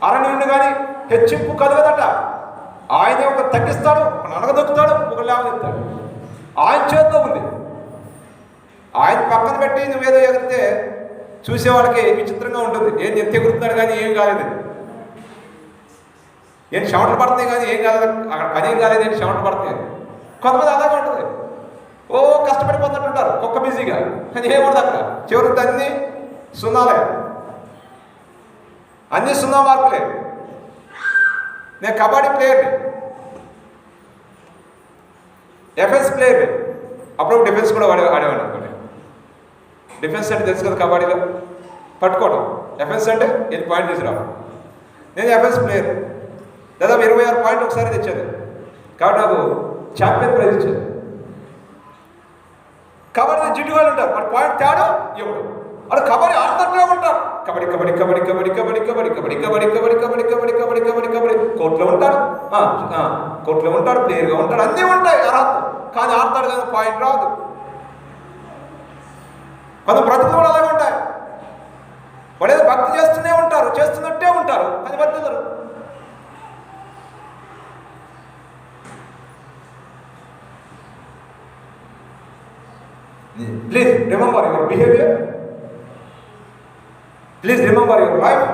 అరణ్యం నుండి కానీ హెచ్చింపు కలగదట. ఆయనే ఒకరు తగ్గిస్తాడు, ఒకరు అనగదొక్కుతాడు, ఒకరు లేవనెత్తాడు. ఆయన చేతిలో ఉంది. ఆయన పక్కన పెట్టి నువ్వేదో ఎగిరితే చూసేవాళ్ళకి విచిత్రంగా ఉంటుంది. నేను తెగుతున్నాడు కానీ ఏం కాలేదు, నేను చెమటలు పడుతున్నాయి కానీ ఏం కాలేదు, అక్కడ పని ఏం కాలేదు, నేను చెమటలు పడుతున్నాయి. కొంతమంది అలాగే ఉంటుంది, ఓ కష్టపడిపోతున్నట్టుంటారు కుక్క బిజీగా, కానీ ఏముండదు అక్కడ. చివరికి అన్నీ సున్నాలే, అన్నీ 0 మార్కులే. నేను కబడ్డీ ప్లేయర్ని, డిఫెన్స్ ప్లేయర్ని, అప్పుడు డిఫెన్స్ కూడా ఆడేవాడు అనుకోండి. డిఫెన్స్ అంటే తెలుసు కదా, కబడ్డీలో పట్టుకోవడం. డిఫెన్స్ అంటే ఇది పాయింట్ తీసుకురావడం. నేను డిఫెన్స్ ప్లేయర్, దాదాపు 26 పాయింట్లు ఒకసారి తెచ్చాను. కాబట్టి నాకు ఛాంపియన్ ప్రైజ్ ఇచ్చారు. కబడ్డీ జిడ్డుగాళ్ళు ఉంటారు, మరి పాయింట్ తేడా ఇవ్వడు. అక్కడ కబడ్డీ ఆడుతూనే ఉంటారు. కబడ్డీ కబడ్డీ కబడ్డీ కబడ్డీ కబడ్డీ కబడ్డీ కబడ్డీ కబడ్డీ కబడ్డీ కబడ్డీ కబడ్డీ కబడ్డీ కబడ్డీ కబడ్డీ కోర్టులో ఉంటాడు, కోర్టులో ఉంటాడు, ప్లేయర్గా ఉంటాడు, అన్నీ ఉంటాయి అర్హత. కానీ ఆడతాడు కదా, పాయింట్ రాదు. కొంత బ్రతుకులు కూడా అలాగే ఉంటాయి. వాళ్ళు ఏదో భక్తి చేస్తూనే ఉంటారు, చేస్తున్నట్టే ఉంటారు, కానీ బతుకుతారు. Please remember your behaviour, please remember your life.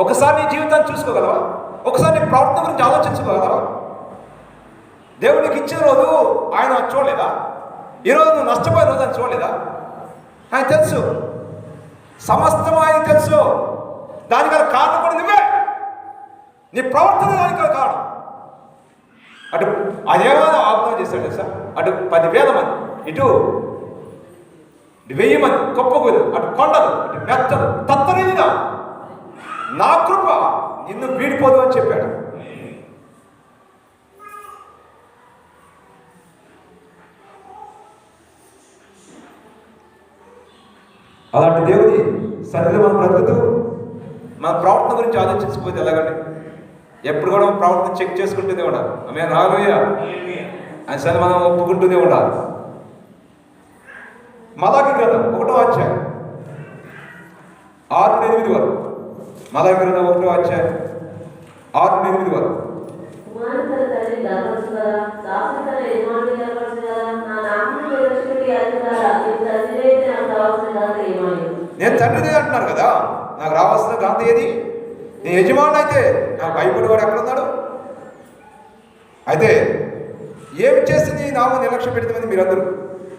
ఒకసారి నీ జీవితాన్ని చూసుకోగలవా? ఒకసారి నీ ప్రవర్తన గురించి ఆలోచించుకోగలవా? దేవుడికి ఇచ్చిన రోజు ఆయన చూడలేదా? ఈరోజు నువ్వు నష్టపోయిన రోజు ఆయన చూడలేదా? ఆయన తెలుసు, సమస్తం ఆయన తెలుసు. దానికి గల కారణం కూడా నువ్వే, నీ ప్రవర్తన దానికి గల కారణం. అటు అదేమైనా ఆజ్ఞానం చేశాడు సార్, అటు 10,000 మంది, ఇటు 1000 మంది గొప్పగోలు, అటు కొండలు, అటు మెత్తలు తత్తరీదిగా నా కృప నిన్ను వీడిపోదు అని చెప్పాడు. అలాంటి దేవుని సన్నిధిలో మనం బ్రతుకుతూ మన ప్రవర్తన గురించి ఆలోచించకపోతే ఎలాగండి? ఎప్పుడు కూడా ప్రవర్తన చెక్ చేసుకుంటూనే ఉండాలి. ఆమేన్, హల్లెలూయా. ఆయన సన్నిధిలో మనం ఒప్పుకుంటూనే ఉండాలి. మలాకి గ్రంథం 1వ అధ్యాయం 6-8 వరకు. మలాకి గ్రంథం 1వ అధ్యాయం 6-8 వరకు. నేను తండ్రిదే అంటున్నారు కదా, నాకు రావాల్సిన గాంధీ ఏది? నేను యజమాని అయితే నాకు భయపడేవాడు ఎక్కడున్నాడు? అయితే ఏమి చేసింది నామం నిర్లక్ష్య పెడుతుంది మీరందరూ.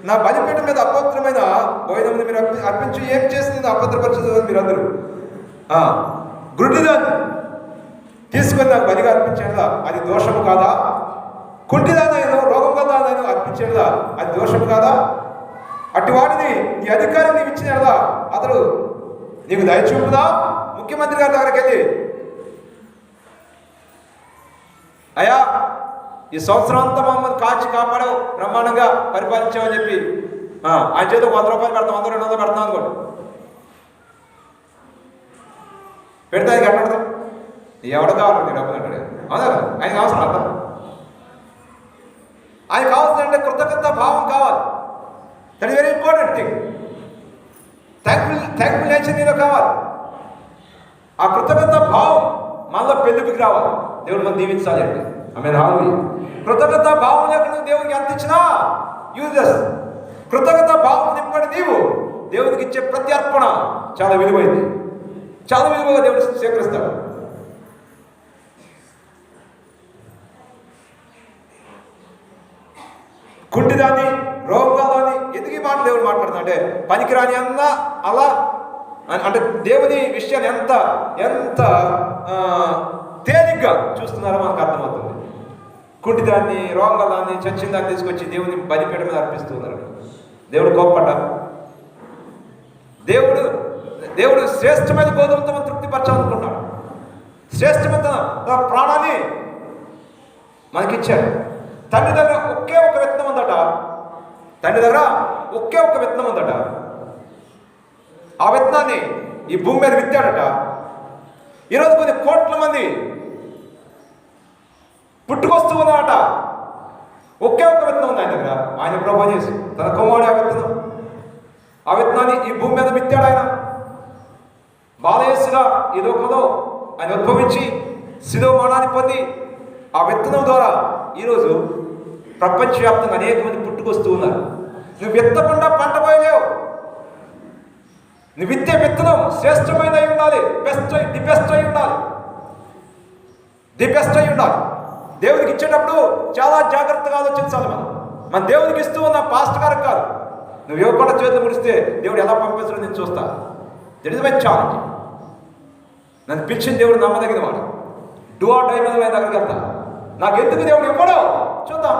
నా బలిపీఠం మీద అపవిత్రమైన భోజనం మీరు అర్పించి ఏం చేసింది అపవిత్రపరచదు మీరందరూ. గుడ్డిదాన్ని తీసుకొని నాకు బలిగా అర్పించేదా అది దోషము కాదా? కుంటిదానైనా రోగం కదానైనా అర్పించేదా అది దోషము కాదా? అటు వాడిని ఈ అధికారం నీవు ఇచ్చిన కదా, అతడు నీకు దయచూపుదా? ముఖ్యమంత్రి గారి దగ్గరికి వెళ్ళి, అయ్యా ఈ సంవత్సరం అంతా మమ్మల్ని కాచి కాపాడావు, బ్రహ్మాండంగా పరిపాలించామని చెప్పి ఆయన చేత 100 రూపాయలు పెడతాం, 100, 200 పెడతాం అనుకోండి. పెడితే ఆయనకి ఎక్కడ ఎవడ కావాలండి డబ్బులు అంటాడు. అవునా? ఆయనకి అవసరం అంట. ఆయన కావాల్సిందంటే కృతజ్ఞత భావం కావాలి. That is very important thing. Thankful nature నీలో కావాలి. ఆ కృతజ్ఞత భావం మనలో పెళ్ళికి రావాలి. దేవుడు మనం దీవించాలి అంటే ఆమేన్, హల్లెలూయా. కృతజ్ఞత భావం లేకుండా దేవునికి ఎంత ఇచ్చినా యూజ్లెస్. కృతజ్ఞత భావం నింపడి నీవు దేవునికి ఇచ్చే ప్రతి అర్పణ చాలా విలువైంది, చాలా విలువగా దేవుడు స్వీకరిస్తాడు. కుంటిదాన్ని రోగాలని ఎందుకు ఈ మాట దేవుడు మాట్లాడుతున్నా అంటే పనికిరాని అన్నా అలా అంటే దేవుని విషయాన్ని ఎంత ఎంత తేలిగ్గా చూస్తున్నారో మనకు అర్థమవుతుంది. కుంటిదాన్ని రోగాలని చచ్చిన దాన్ని తీసుకొచ్చి దేవుని బలిపీఠం మీద అర్పిస్తున్నారు. దేవుడు గొప్పట. దేవుడు శ్రేష్టమైన గోధుమతో మనం తృప్తిపరచాలనుకున్నాడు. శ్రేష్టమైన ప్రాణాన్ని మనకిచ్చాడు. తండ్రి దగ్గర ఒకే ఒక విత్తనం ఉందట. తండ్రి దగ్గర ఒకే ఒక విత్తనం ఉందట. ఆ విత్తనాన్ని ఈ భూమి మీద విత్తాడట. ఈరోజు కొన్ని కోట్ల మంది పుట్టుకొస్తూ ఉన్నారట. ఒకే ఒక విత్తనం ఉంది ఆయన దగ్గర. ఆయన ప్రభు చేసి తన కుమారుడు ఆ విత్తనాన్ని ఈ భూమి మీద విత్తాడు. ఆయన బాలయేసుగా ఈ లోకంలో ఆయన ఉద్భవించి శిలువ మరణాన్ని పొంది ఆ విత్తనం ద్వారా ఈరోజు ప్రపంచవ్యాప్తంగా అనేక మంది పుట్టుకొస్తూ ఉన్నారు. నువ్వు విత్తకుండా పంట పోయలేవు. నీ విత్తే విత్తనం శ్రేష్టమైన అయి ఉండాలి, ది బెస్ట్ అయి ఉండాలి. దేవునికి ఇచ్చేటప్పుడు చాలా జాగ్రత్తగా ఆలోచించాలి. మన దేవునికి ఇస్తూ ఉన్న పాస్టర్ గారికి కాదు. నువ్వు ఇవ్వకుండా చేతులు ముడిస్తే దేవుడు ఎలా పంపించడం నేను చూస్తా. That is my challenge. నన్ను పిలిచిన దేవుడు నమ్మదగిన వాడు. డూ ఆర్ డై మీద దగ్గరికి వెళ్తా. నాకు ఎందుకు దేవుడు ఇవ్వడో చూద్దాం.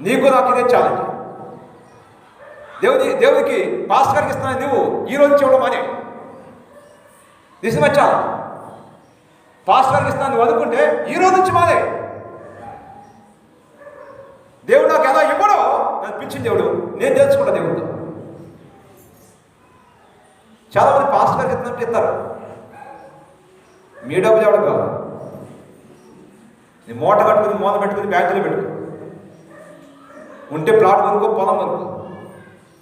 నీకు నాకు ఇదే ఛాలెంజ్. దేవుడికి పాస్టర్ గారికి ఇస్తున్నాను, నువ్వు ఈ రోజు చూడడం మానే. This is my challenge. Pastor గారికి ఇస్తున్నాను నువ్వు అనుకుంటే ఈ రోజు నుంచి మానే. దేవుడు నాకు ఎలా ఇవ్వడో నన్ను పిలిచిన దేవుడు, నేను తెలుసుకుంటా దేవుడితో. చాలా మంది పాస్టర్ గారికి ఇస్తున్నట్టు ఇస్తారు. మీ డబ్బులు ఎవడం కాదు. నీ మూట కట్టుకుని మూల పెట్టుకుని బ్యాంకులో పెట్టుకో. ఉంటే ప్లాట్ కొనుక్కో, పొలం కొనుక్కో.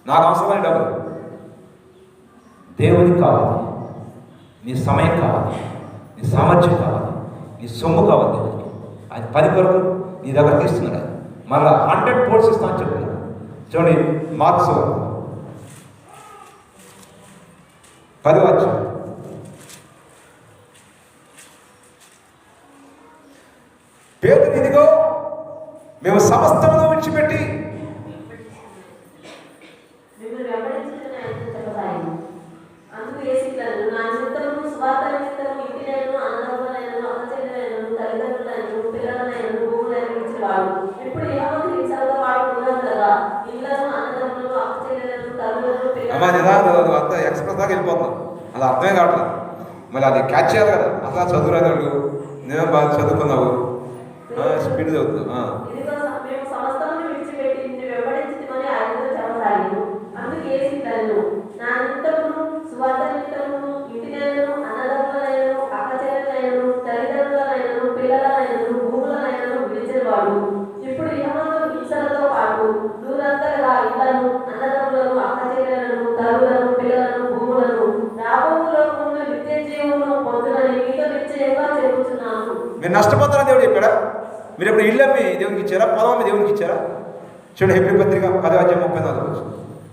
నాకు అవసరమైన డబ్బులు. దేవునికి కావాలి, నీ సమయం కావాలి, నీ సామర్థ్యం కావాలి, నీ సొమ్ము కావాలి. దేవుడికి ఆయన పని కొరకు నీ దగ్గర తీస్తున్నాడు. ఆయన మళ్ళీ 100 పోల్స్ ఇస్తాను చెప్తున్నాడు. చూడండి, మార్క్స్ 10 పేతురు, ఇదిగో మేము సమస్తమును విడిచిపెట్టి అంతా ఎక్స్ప్రెస్ దాకా వెళ్ళిపోతున్నాం. అది అర్థమే కావట్లేదు. మళ్ళీ అది క్యాచ్ చేయాలి కదా. అసలు చదువురాదు, నేను బాగా చదువుకున్నావు, స్పీడ్ చదువుతున్నావు. మీరు నష్టపోతారని దేవుడు చెప్పాడా? మీరు ఎప్పుడు ఇల్లు అమ్మి దేవునికి ఇచ్చారా? పొలం అమ్మి దేవునికి ఇచ్చారా? చూడండి, హెబ్రీ పత్రిక 10:34.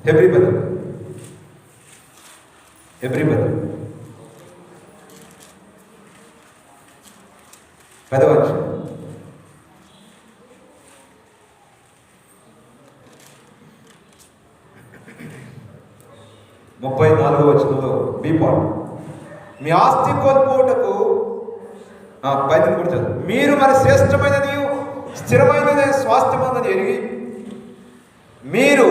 హెబ్రీ పత్రిక 10. 34వ వచనంలో బి పాయింట్, మీ ఆస్తి కోల్పోవటకు 10 కూడా చదువు. మీరు మరి శ్రేష్టమైనది స్థిరమైనది స్వాస్థ్యమైనది ఎరిగి, మీరు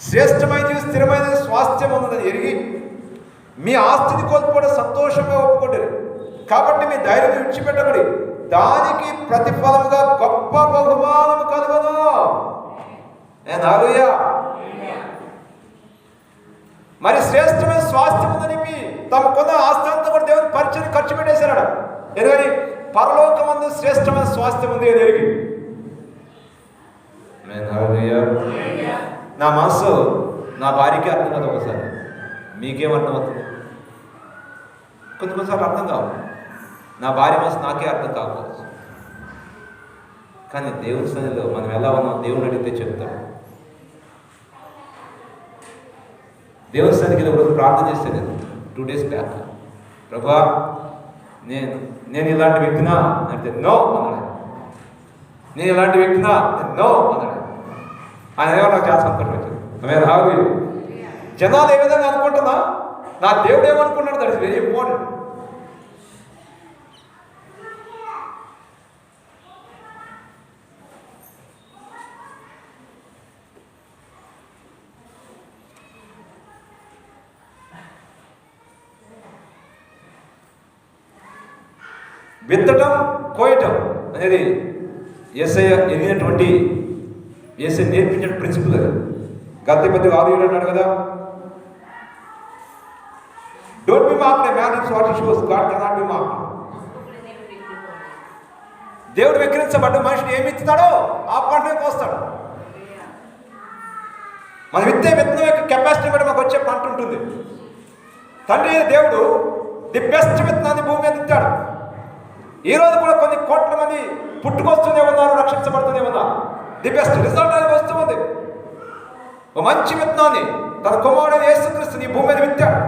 శ్రేష్టమైనది స్థిరమైనది స్వాస్థ్యం ఉన్నదని ఎరిగి మీ ఆస్తిని కోల్పోవడం సంతోషంగా ఒప్పుకుంటారు. కాబట్టి మీ ధైర్యం విడిచిపెట్టబడి దానికి ప్రతిఫలముగా గొప్ప బహుమానము కలుగును. హల్లెలూయా. మరి శ్రేష్టమైన స్వాస్థ్యం ఉందని తమకున్న ఆస్తి అంతా కూడా దేవుని పరిచయం ఖర్చు పెట్టేశాడు. ఎందుకని? పరలోకమందు శ్రేష్టమైన స్వాస్థ్యం ఉంది అని ఎరిగి. నా మనసు నా భార్యకి అర్థం కాదు. ఒకసారి మీకేం అర్థం అవుతుంది? కొన్నిసార్లు అర్థం కావు. నా భార్య మనసు నాకే అర్థం కాకపోవచ్చు. కానీ దేవుని సన్నిధిలో మనం ఎలా ఉన్నాం దేవుని అడిగితే చెప్తాడు. దేవుని సన్నిధిలో ఒకరోజు ప్రార్థన చేస్తే కదా 2 days బ్యాక్, ప్రభా నేను ఇలాంటి వ్యక్తినా అంటే నో అన్నాడు. నేను ఇలాంటి వ్యక్తినా నో అన్నాడు. ఆయన ఏమో నాకు చాలా సంతోషం వచ్చింది. జనాలు ఏ విధంగా అనుకుంటున్నా, నా దేవుడు ఏమనుకుంటున్నాడు, దట్ ఇస్ వెరీ ఇంపార్టెంట్. విత్తటం కోయటం అనేది యేసయ్య ఎదిగినటువంటి యేసయ్య నేర్పించిన ప్రిన్సిపల్. అది గద్ది 6:7 అన్నాడు కదా, don't be marked, man is what he shows, God cannot be marked. దేవుడు విక్రించబడ్డ మనిషిని ఏమి ఇస్తాడో ఆ పంటనే కోస్తాడు. మనం విత్తే విత్తనం యొక్క కెపాసిటీ బట్టి మాకు వచ్చే పంట ఉంటుంది. తండ్రి దేవుడు ది బెస్ట్ విత్తనాన్ని భూమి మీద ఇస్తాడు. ఈ రోజు కూడా కొన్ని కోట్ల మంది పుట్టుకొస్తూనే ఉన్నారు, రక్షించబడుతూనే ఉన్నారు. ది బెస్ట్ రిజల్ట్ అనేది వస్తూ ఉంది. ఒక మంచి విత్తనాన్ని తన కుమారుడైన యేసుక్రీస్తుని ఈ భూమి మీద విత్తాడు.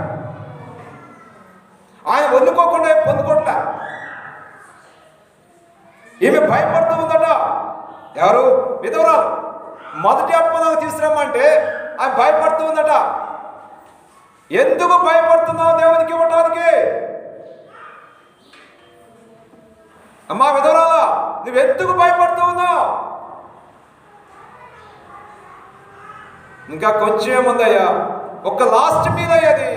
ఆయన వదులుకోకుండా పొందుకోట్లా. ఈమె భయపడుతూ ఉందట. ఎవరు? విధవరాలు. మొదటి అప్పనాలు తీసుకురమ్మంటే ఆయన భయపడుతూ ఉందట. ఎందుకు భయపడుతున్నావు దేవునికి ఇవ్వటానికి? అమ్మా విధవరాలా, నువ్వెందుకు భయపడుతూ ఉన్నావు? ఇంకా కొంచెం ఏముందయ్యా, ఒక్క లాస్ట్ మీద అయ్యేది.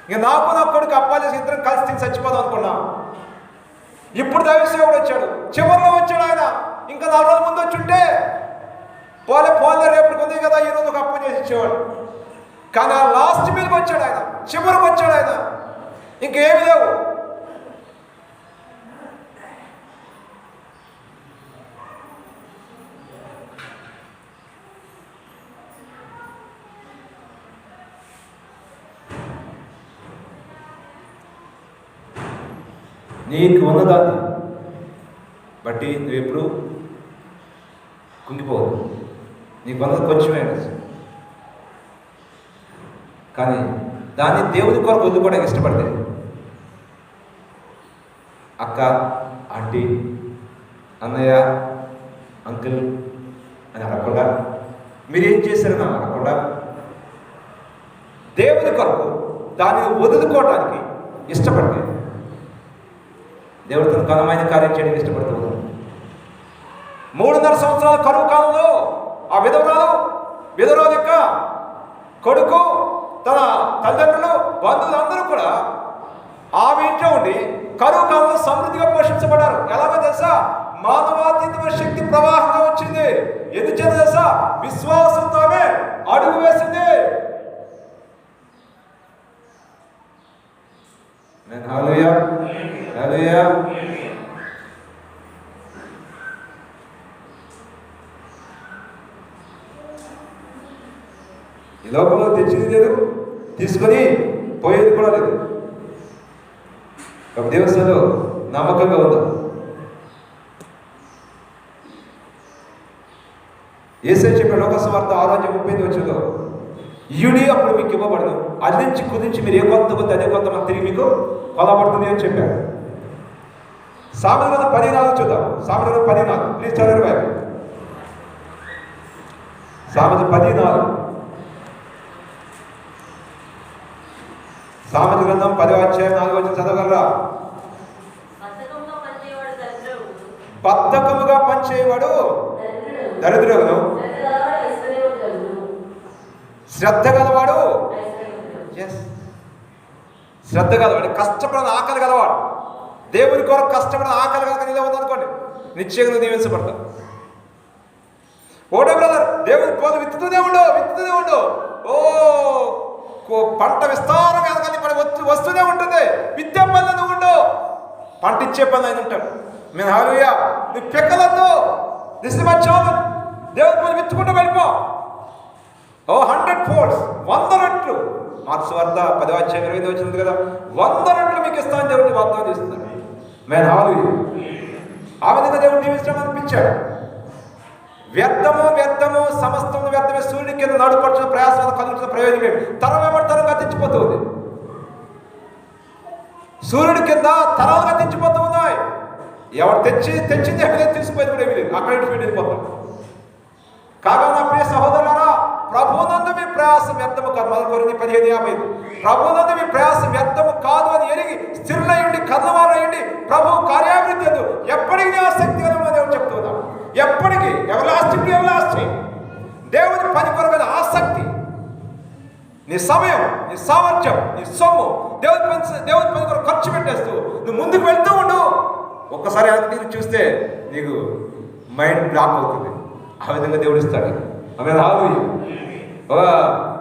ఇంక నాకు నా కొడుకు అప్పాలేసి ఇద్దరం కలిసి తిని చచ్చిపోదాం అనుకున్నా. ఇప్పుడు దైవసేవుడు వచ్చాడు, చివరిలో వచ్చాడు ఆయన. ఇంకా 4 రోజుల ముందు వచ్చి ఉంటే పోలే రేపటికి ఉంది కదా, ఈరోజు ఒక అప్పం చేసి ఇచ్చేవాడు. కానీ ఆ లాస్ట్ మీదకి వచ్చాడు ఆయన, చివరికి వచ్చాడు ఆయన. ఇంకేమి లేవు. నీకు ఉన్నదాన్ని బట్టి నువ్వు ఎప్పుడు కుంగిపోవద్దు. నీకు ఉన్నది కొంచెమే, కానీ దాన్ని దేవుని కొరకు వదులుకోవడానికి ఇష్టపడితే అక్క, ఆంటీ, అన్నయ్య, అంకుల్ అని అడగకుండా, మీరేం చేశారని అడగకుండా, దేవుని కొరకు దాన్ని వదులుకోవడానికి ఇష్టపడితే దేవుడు తన ఘనమైన కార్యం చేయడానికి ఇష్టపడుతున్నాడు. 3.5 సంవత్సరాల కరువు కాలంలో ఆ విధవరాలు యొక్క కొడుకు, తన తల్లిదండ్రులు, బంధువులు అందరూ కూడా ఆమె ఇంట్లో ఉండి కరువు కాలంలో సమృద్ధిగా పోషించబడ్డారు. ఎలాగో తెలుసా? మానవాతీతమైన శక్తి ప్రవాహంగా వచ్చింది. ఎందుచేత తెలుసా? విశ్వాసంతో ఆమె అడుగు వేసింది. హల్లెలూయా, హల్లెలూయా. ఈ లోకంలో తెచ్చింది లేదు, తీసుకొని పోయేది కూడా లేదు. ఒక దేవస్థానంలో నమ్మకంగా ఉందా? యేసయ్య చెప్పిన లోకసువార్త 6:35 ఇయుడి అప్పుడు మీకు ఇవ్వబడదు, అందించి కుదించి మీరు ఏ కొత్త కొద్ది అదే కొత్త తిరిగి మీకు కొలబడుతుంది అని చెప్పారు. సామెతల 14 చూద్దాం. సామెతల 14, ప్లీజ్ చదవండి బైబిల్. సామెత 14, సామెత గ్రంథం 10వ అధ్యాయం 4వ వచనం చదవగలరా? బద్ధకముగా పనిచేయవాడు దరిద్రుడు, శ్రద్ధ గలవాడు, శ్రద్ధ గలవాడు, కష్టపడిన ఆకలి గలవాడు. దేవుని కొరకు కష్టపడిన ఆకలి కనుక నీలో ఉందనుకోండి, నిశ్చయంగా దీవించబడతాం. ఓటే బ్రదర్, దేవుని పోలు విత్తుతూనే ఉండు. పంట విస్తారం ఎదగాలి, వస్తూనే ఉంటుంది. విత్తే పనులు నువ్వు ఉండు, పంట ఇచ్చే పనులు ఆయన ఉంటాడు. మేము హల్లెలూయా. నువ్వు పెక్కలతో నిశ్చయించాలి, దేవుని పని విత్తుకుంటూ వెళ్ళిపో. 100 folds, 100 రెట్లు. మార్క్స్ వార్త 10వ అధ్యాయం 25 వచ్చింది కదా, 100 రెట్లు మీకు ఇస్తాను దేవుడిని వాగ్దానం చేస్తున్నాడు. మేము హల్లెలూయా. ఆ విధంగా దేవుడు దీవించడం అనిపించాడు. వ్యర్థము సమస్తము వ్యర్థమే. సూర్యుడి కింద నడుపడుచున్న ప్రయాసం కలుగుతున్న ప్రయోజనం ఏమి? తరం వెంబడి తరం గతించిపోతుంది. సూర్యుడి కింద తరాలు గతించిపోతూ ఉన్నాయి. ఎవరు తెచ్చింది ఏమి లేదు, తీసిపోయింది కూడా ఏమి లేదు, అక్కడ ఇటు వెళ్ళిపోతాం. కాగా నా ప్రియ సహోదరులారా, ప్రభునందు మీ ప్రయాసం వ్యర్థము కాదు. 15:50. ప్రభునందు మీ ప్రయాసం వ్యర్థము కాదు అని ఎరిగి స్థిరులయ్యండి, కర్ణవారయ్యండి, ప్రభు కార్యాభివృద్ధి ఎందు ఎప్పటికీ ఆసక్తి కలగడం దేవుడు చెప్తున్నాడు. ఎప్పటికీ ఎవలాస్టింగ్ దేవుని పని కొరకైన ఆసక్తి, నీ సమయం, నీ సామర్థ్యం, నీ సొమ్ము దేవుని పని కొరకు ఖర్చు పెట్టేస్తూ నువ్వు ముందుకు వెళ్తూ ఉండు. ఒక్కసారి వెనక్కి చూస్తే నీకు మైండ్ బ్లాక్ అవుతుంది. ఆ విధంగా దేవుడు ఇస్తాడు. ఆమె ఒక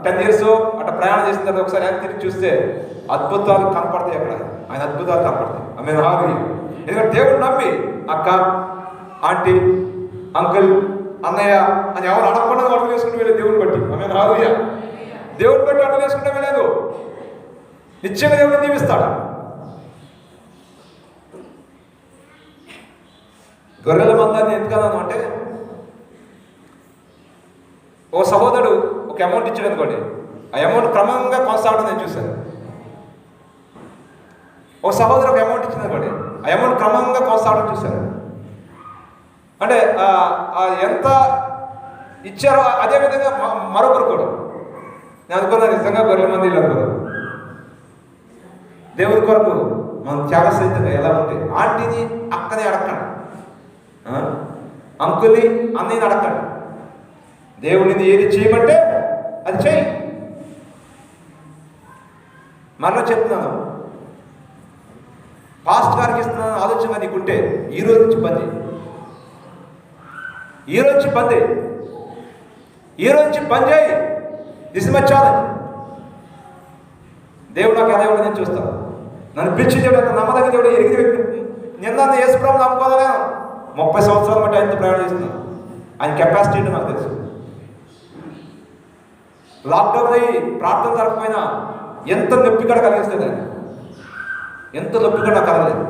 10 years అట్లా ప్రయాణం చేసిన తర్వాత ఒకసారి వెనక్కి తిరిగి చూస్తే అద్భుతాలు కనపడతాయి. అక్కడ ఆయన అద్భుతాలు కనపడతాయి. ఆమె ఎందుకంటే దేవుడు నమ్మి అక్క, ఆంటీ, అంకుల్, అన్నయ్య అని ఎవరు అడగకుండా అడుగు వేసుకుంటూ వెళ్ళేది దేవుని బట్టి. ఆమె దేవుని బట్టి అడుగు వేసుకుంటూ వెళ్ళలేదు. నిశ్చయంగా దేవుడిని దీవిస్తాడు. గొర్రెల మందాన్ని ఎందుకన్నాను అంటే, ఓ సహోదరుడు అమౌంట్ ఇచ్చాడు అనుకోండి, ఆ అమౌంట్ క్రమంగా కొనసాగడం నేను చూశాను. ఒక సహోదరు ఒక అమౌంట్ ఇచ్చింది అనుకోండి, ఆ అమౌంట్ క్రమంగా కొనసాగడం చూశాను. అంటే ఎంత ఇచ్చారో అదేవిధంగా మరొకరు కూడా. నేను అనుకున్నాను నిజంగా గొర్రెల మంది అనుకోరు. దేవుడి కొరకు మనం త్యాగసహితంగా ఎలా ఉంటే, ఆంటీని అక్కని అడగండి, అంకుల్ని అన్నయ్యని అడగండి. దేవుడిని ఏది చేయమంటే అది చెయ్యి. మరలా చెప్తున్నాను, పాస్ట్ గారికి ఇస్తున్నాను ఆలోచన నీకుంటే ఈ రోజు నుంచి పని చేయి. ఈ రోజు నుంచి పని చేయి. ఈ రోజు నుంచి పని చేయి. This is my challenge. దేవుడు నాకు ఎలా ఇవ్వడం నేను చూస్తాను. నన్ను పిలిచి దేవుడు అంత నమ్మదగ్గ దేవుడు, ఎరిగిన వ్యక్తి. నిన్న యేసుప్రభువు నమ్ముకోవాలనే 30 సంవత్సరాల బట్టి ఆయనతో ప్రయాణం చేస్తున్నాను. ఆయన కెపాసిటీ ఏంటో నాకు తెలుసు. లాక్డౌన్ అయ్యి ప్రార్థన జరగకపోయినా ఎంత నొప్పికడ కలిగిస్తుంది ఆయన, ఎంత నొప్పికడ కలగలేదు.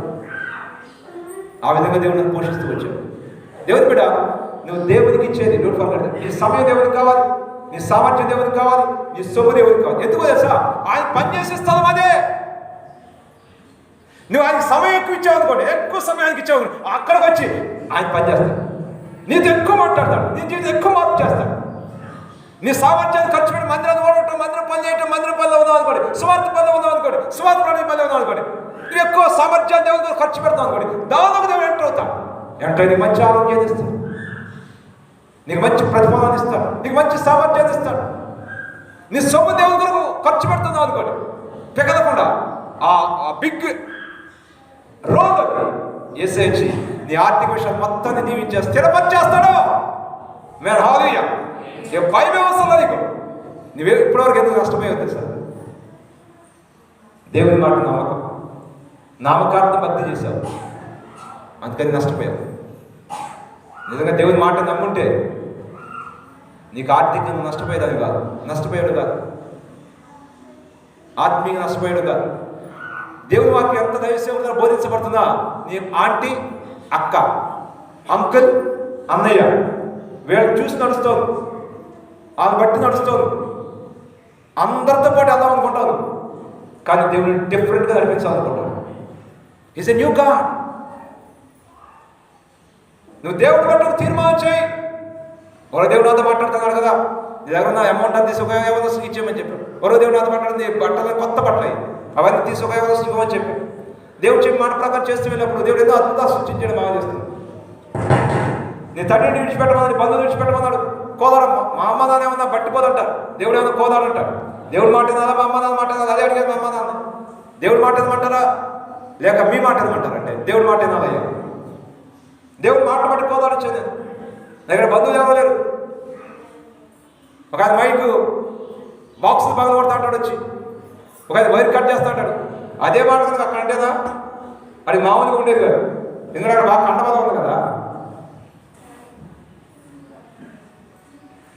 ఆ విధంగా దేవుడు నన్ను పోషిస్తూ వచ్చాడు. దేవుని బిడ్డ, నువ్వు దేవునికి ఇచ్చేది డోంట్ ఫర్గెట్. నీ సమయం దేవునికి కావాలి, నీ సామర్థ్యం దేవునికి కావాలి, నీ సొమ్ము దేవునికి కావాలి. ఎందుకో తెలుసా? ఆయన పనిచేసే స్థలం అదే. నువ్వు ఆయనకి సమయం ఎక్కువ ఇచ్చావు అనుకోండి, ఎక్కువ సమయానికి ఇచ్చావు, అక్కడికి వచ్చి ఆయన పనిచేస్తాడు. నీతో ఎక్కువ మాట్లాడతాడు, నీ జీవితం ఎక్కువ మార్పు చేస్తాడు. నీ సామర్థ్యాన్ని ఖర్చు పెట్టి మందిరాన్ని ఓడటం, మందిరం పని చేయటం, మందిరం పనిలో ఉందాం అనుకోండి, స్వార్థ పనిలో ఉందాం అనుకోండి, స్వార్థ పనిలో ఉందాం అనుకోండి, నువ్వు ఎక్కువ సామర్థ్యాన్ని దేవుడు ఖర్చు పెడతావు అనుకోండి, దాదాపు దేవుడు ఎంటర్ అవుతాడు. ఎంటర్ నీకు మంచి ఆరోగ్యాన్ని ఇస్తాడు, నీకు మంచి ప్రతిఫలాన్ని ఇస్తాడు, నీకు మంచి సామర్థ్యాన్ని ఇస్తాడు. నీ సొమ్ము దేవుని కొరకు ఖర్చు పెడుతున్నావు అనుకోండి, పెగలకుండా ఆ బిగ్ రోడ్డు వేసేసి నీ ఆర్థిక విషయం మొత్తాన్ని దీవించే స్థిరపరిచేస్తాడు. మేము హాలూయ. భయం అవసరం నీకు. నువ్వే ఇప్పటివరకు ఎందుకు నష్టపోయావు తెలుసా? దేవుని మాట నమ్మకం, నామకార్థం భక్తి చేశావు, అందుకని నష్టపోయావు. నిజంగా దేవుని మాట నమ్ముంటే నీకు ఆర్థికంగా నష్టపోయేదాన్ని కాదు, నష్టపోయాడు కాదు, ఆత్మీయంగా నష్టపోయాడు కాదు. దేవుని వాక్యం ఎంత దైవసేవగా బోధించబడుతుందా? నీ ఆంటీ, అక్క, అంకుల్, అన్నయ్య వీళ్ళు చూసి నడుస్తావు, వాళ్ళని బట్టి నడుస్తావు, అందరితో పాటు వెళ్దాం అనుకుంటావు. కానీ దేవుని డిఫరెంట్గా నడిపించాలనుకుంటావు. Is a new god. నువ్వు దేవుడు బట్టి ఒక తీర్మానం చేయి. ఒక దేవుడు నాతో మాట్లాడుతున్నాడు కదా, నీ దగ్గర ఉన్న అమౌంట్ అంతా తీసి ఒక వ్యవస్థకి ఇచ్చేయమని చెప్పాడు. ఒక దేవుడు నాతో మాట్లాడింది, బట్టలు కొత్త బట్టలు అవన్నీ తీసి ఒక వ్యవస్థ ఇవ్వమని చెప్పాడు. దేవుడు చెప్పి మాట ప్రకారం చేస్తూ వెళ్ళినప్పుడు దేవుడు ఏదో అద్భుతాలు సృష్టించడం బాగా చేస్తుంది. నీ తండ్రిని విడిచిపెట్టమన్నాడు, బంధువులు విడిచిపెట్టమన్నాడు. కోదాడమ్మ, మా అమ్మ నాన్న ఏమన్నా బట్టిపోదంటారు, దేవుడు ఏమన్నా కోదాడంటాడు. దేవుడు మాట ఏదాలా, మా అమ్మ నాన్న మాట ఏదాలి, అదే అడిగేది మా అమ్మ నాన్న. దేవుడు మాట ఏదమంటారా లేక మీ మాట ఏదమంటారా? అంటే దేవుడు మాట ఏదాలయ్యా. దేవుడు మాట బట్టి కోదాడొచ్చేది. దగ్గర బంధువులు ఎవరు లేరు. ఒక ఆయన మైకు బాక్సులు పగల కొడతా అంటాడు వచ్చి, ఒక ఆయన వైర్ కట్ చేస్తా అంటాడు. అదే మాట కనుక అక్కడ అంటేదా అది మామూలుగా ఉండేది కాదు, ఎందుకంటే అక్కడ బాగా కంటబలం ఉంది కదా.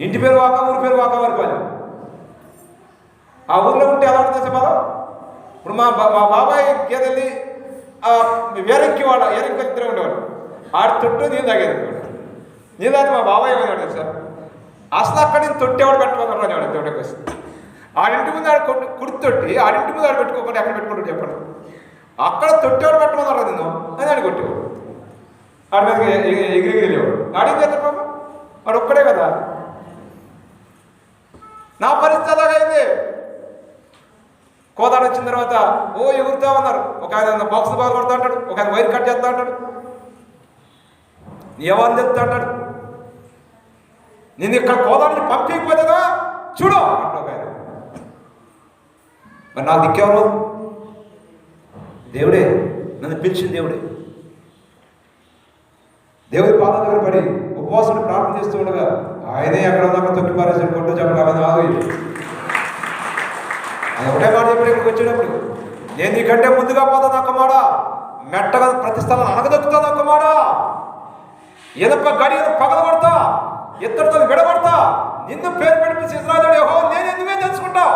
ఇంటి పేరు వాక, ఊరి పేరు వాక వరపాలి. ఆ ఊర్లో ఉంటే ఎలా ఉంటుంది చెప్పాలో. ఇప్పుడు మా బాబాయ్ గేదెల్ని వేరెక్కి వాడ ఎరంకి ఇద్దరే ఉండేవాడు. ఆడి తొట్టు నీళ్ళు తాగేది. నీళ్ళు తాగితే మా బాబాయ్ ఏమన్నాడు సార్, అసలు అక్కడ నేను తొట్టేవాడు పెట్టమన్నాడు. ఆడ తోటకి వస్తే ఆడింటి ముందు ఆడ కుర్తొట్టి, ఆడింటి ముందు ఆడ పెట్టుకోకుండా ఎక్కడ పెట్టుకుంటాడు చెప్పండి. అక్కడ తొట్టేవాడు పెట్టమన్నాడు నేను అని ఆడి కొట్టేవాడు. ఆడి మీద ఎగిరి వెళ్ళేవాడు. ఆడేం చేస్తాడు బాబు, వాడు ఒక్కడే కదా. నా పరిస్థితి అలాగైంది. కోదాడు వచ్చిన తర్వాత ఎగురుతా ఉన్నారు. ఒక ఆయన బాక్స్ బాగా కొడతా అంటాడు, ఒక ఆయన వైర్ కట్ చేస్తా అంటాడు, నీ ఎవరిని తెస్తా అంటాడు. నేను ఇక్కడ కోదాడిని పంపించకపోతేగా చూడు అంటాడు ఒక ఆయన. మరి నాకు దిక్కేవారు దేవుడే, నన్ను పిలిచిన దేవుడే. దేవుడి పాదాల దగ్గర పడి ఉపవాసం ప్రార్థన చేస్తూ ఉండగా ఆయనే అక్కడ ఉన్నాక తొక్కి పారేసి కొట్టు చెప్పడం ఆగి అది ఒకటే మాట చెప్పాడు. ఇక్కడికి వచ్చేటప్పుడు, నేను నీకంటే ముందుగా పోతా నా కుమారా, మెట్టగా ప్రతి స్థలం అనగదొక్కుతా నా కుమారా, ఎదప్ప గడి పగలబడతా, ఇద్దరితో విడబడతా, నిన్ను పేరు పెట్టి ఇశ్రాయేలు యెహోవా నేనే నువ్వే తెలుసుకుంటా,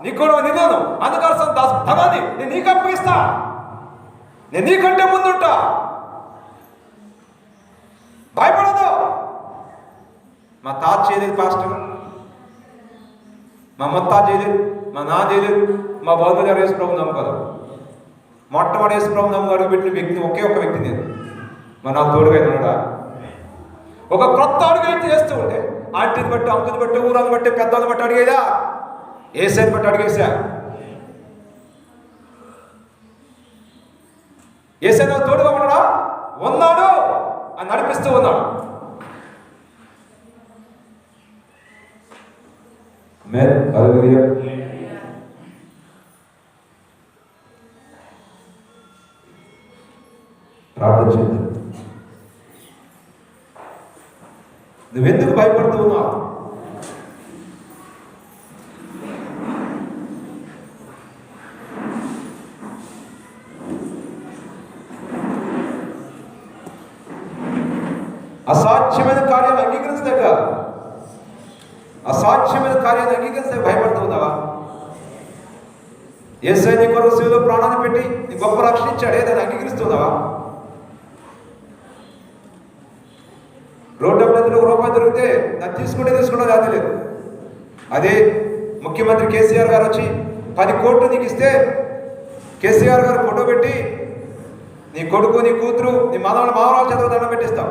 నీకు కూడా నిదానం అందుకలసిన ధనాన్ని నేను నీకు అప్పగిస్తా, నేను నీకంటే ముందుంటా, భయపడదు. మా తాత చేయలేదు పాస్టర్, మా అమ్మత్తా చేయలేదు, మా నాన్న చేయలేదు, మా బంధువులు ఎవరు యేసు ప్రభు నమ్మగలరు. మొట్టమొదటి యేసు ప్రభు నమ్మకం అడుగుపెట్టిన వ్యక్తి ఒకే ఒక వ్యక్తి నేను. మరి నాకు తోడుగా ఉన్నాడా? ఒక క్రొత్త అడుగు అయితే చేస్తూ ఉంటే ఆంటీని బట్టి, అంకుని బట్టి, ఊరాన్ని బట్టి, పెద్దవాళ్ళని బట్టి అడిగేదా? ఏసైని బట్టి అడిగేసా. ఏసై నాకు తోడుగా ఉన్నాడా? ఉన్నాడు అని నడిపిస్తూ ఉన్నాడు. ప్రార్థన చేద్దాం. నువ్వెందుకు భయపడుతూ ఉన్నావు? అసాధ్యమైన కార్యాలు అంగీకరించలేక, అసాధ్యమైన కార్యాలు అంగీకరించలేక భయపడుతున్నావా? యేసయ్య నీ కొరకు శిలువలో ప్రాణాన్ని పెట్టి నీ గొప్ప రక్షణ ఇచ్చాడే, దాన్ని అంగీకరిస్తున్నావా? రోడ్డు అప్పుడు రూపాయి దొరికితే దాన్ని తీసుకుంటే అది లేదు. అదే ముఖ్యమంత్రి కేసీఆర్ గారు వచ్చి 10 కోట్లు నీకు ఇస్తే కేసీఆర్ గారు ఫోటో పెట్టి నీ కొడుకు, నీ కూతురు, నీ మానవాళ్ళ చదువు దండం పెట్టిస్తాం.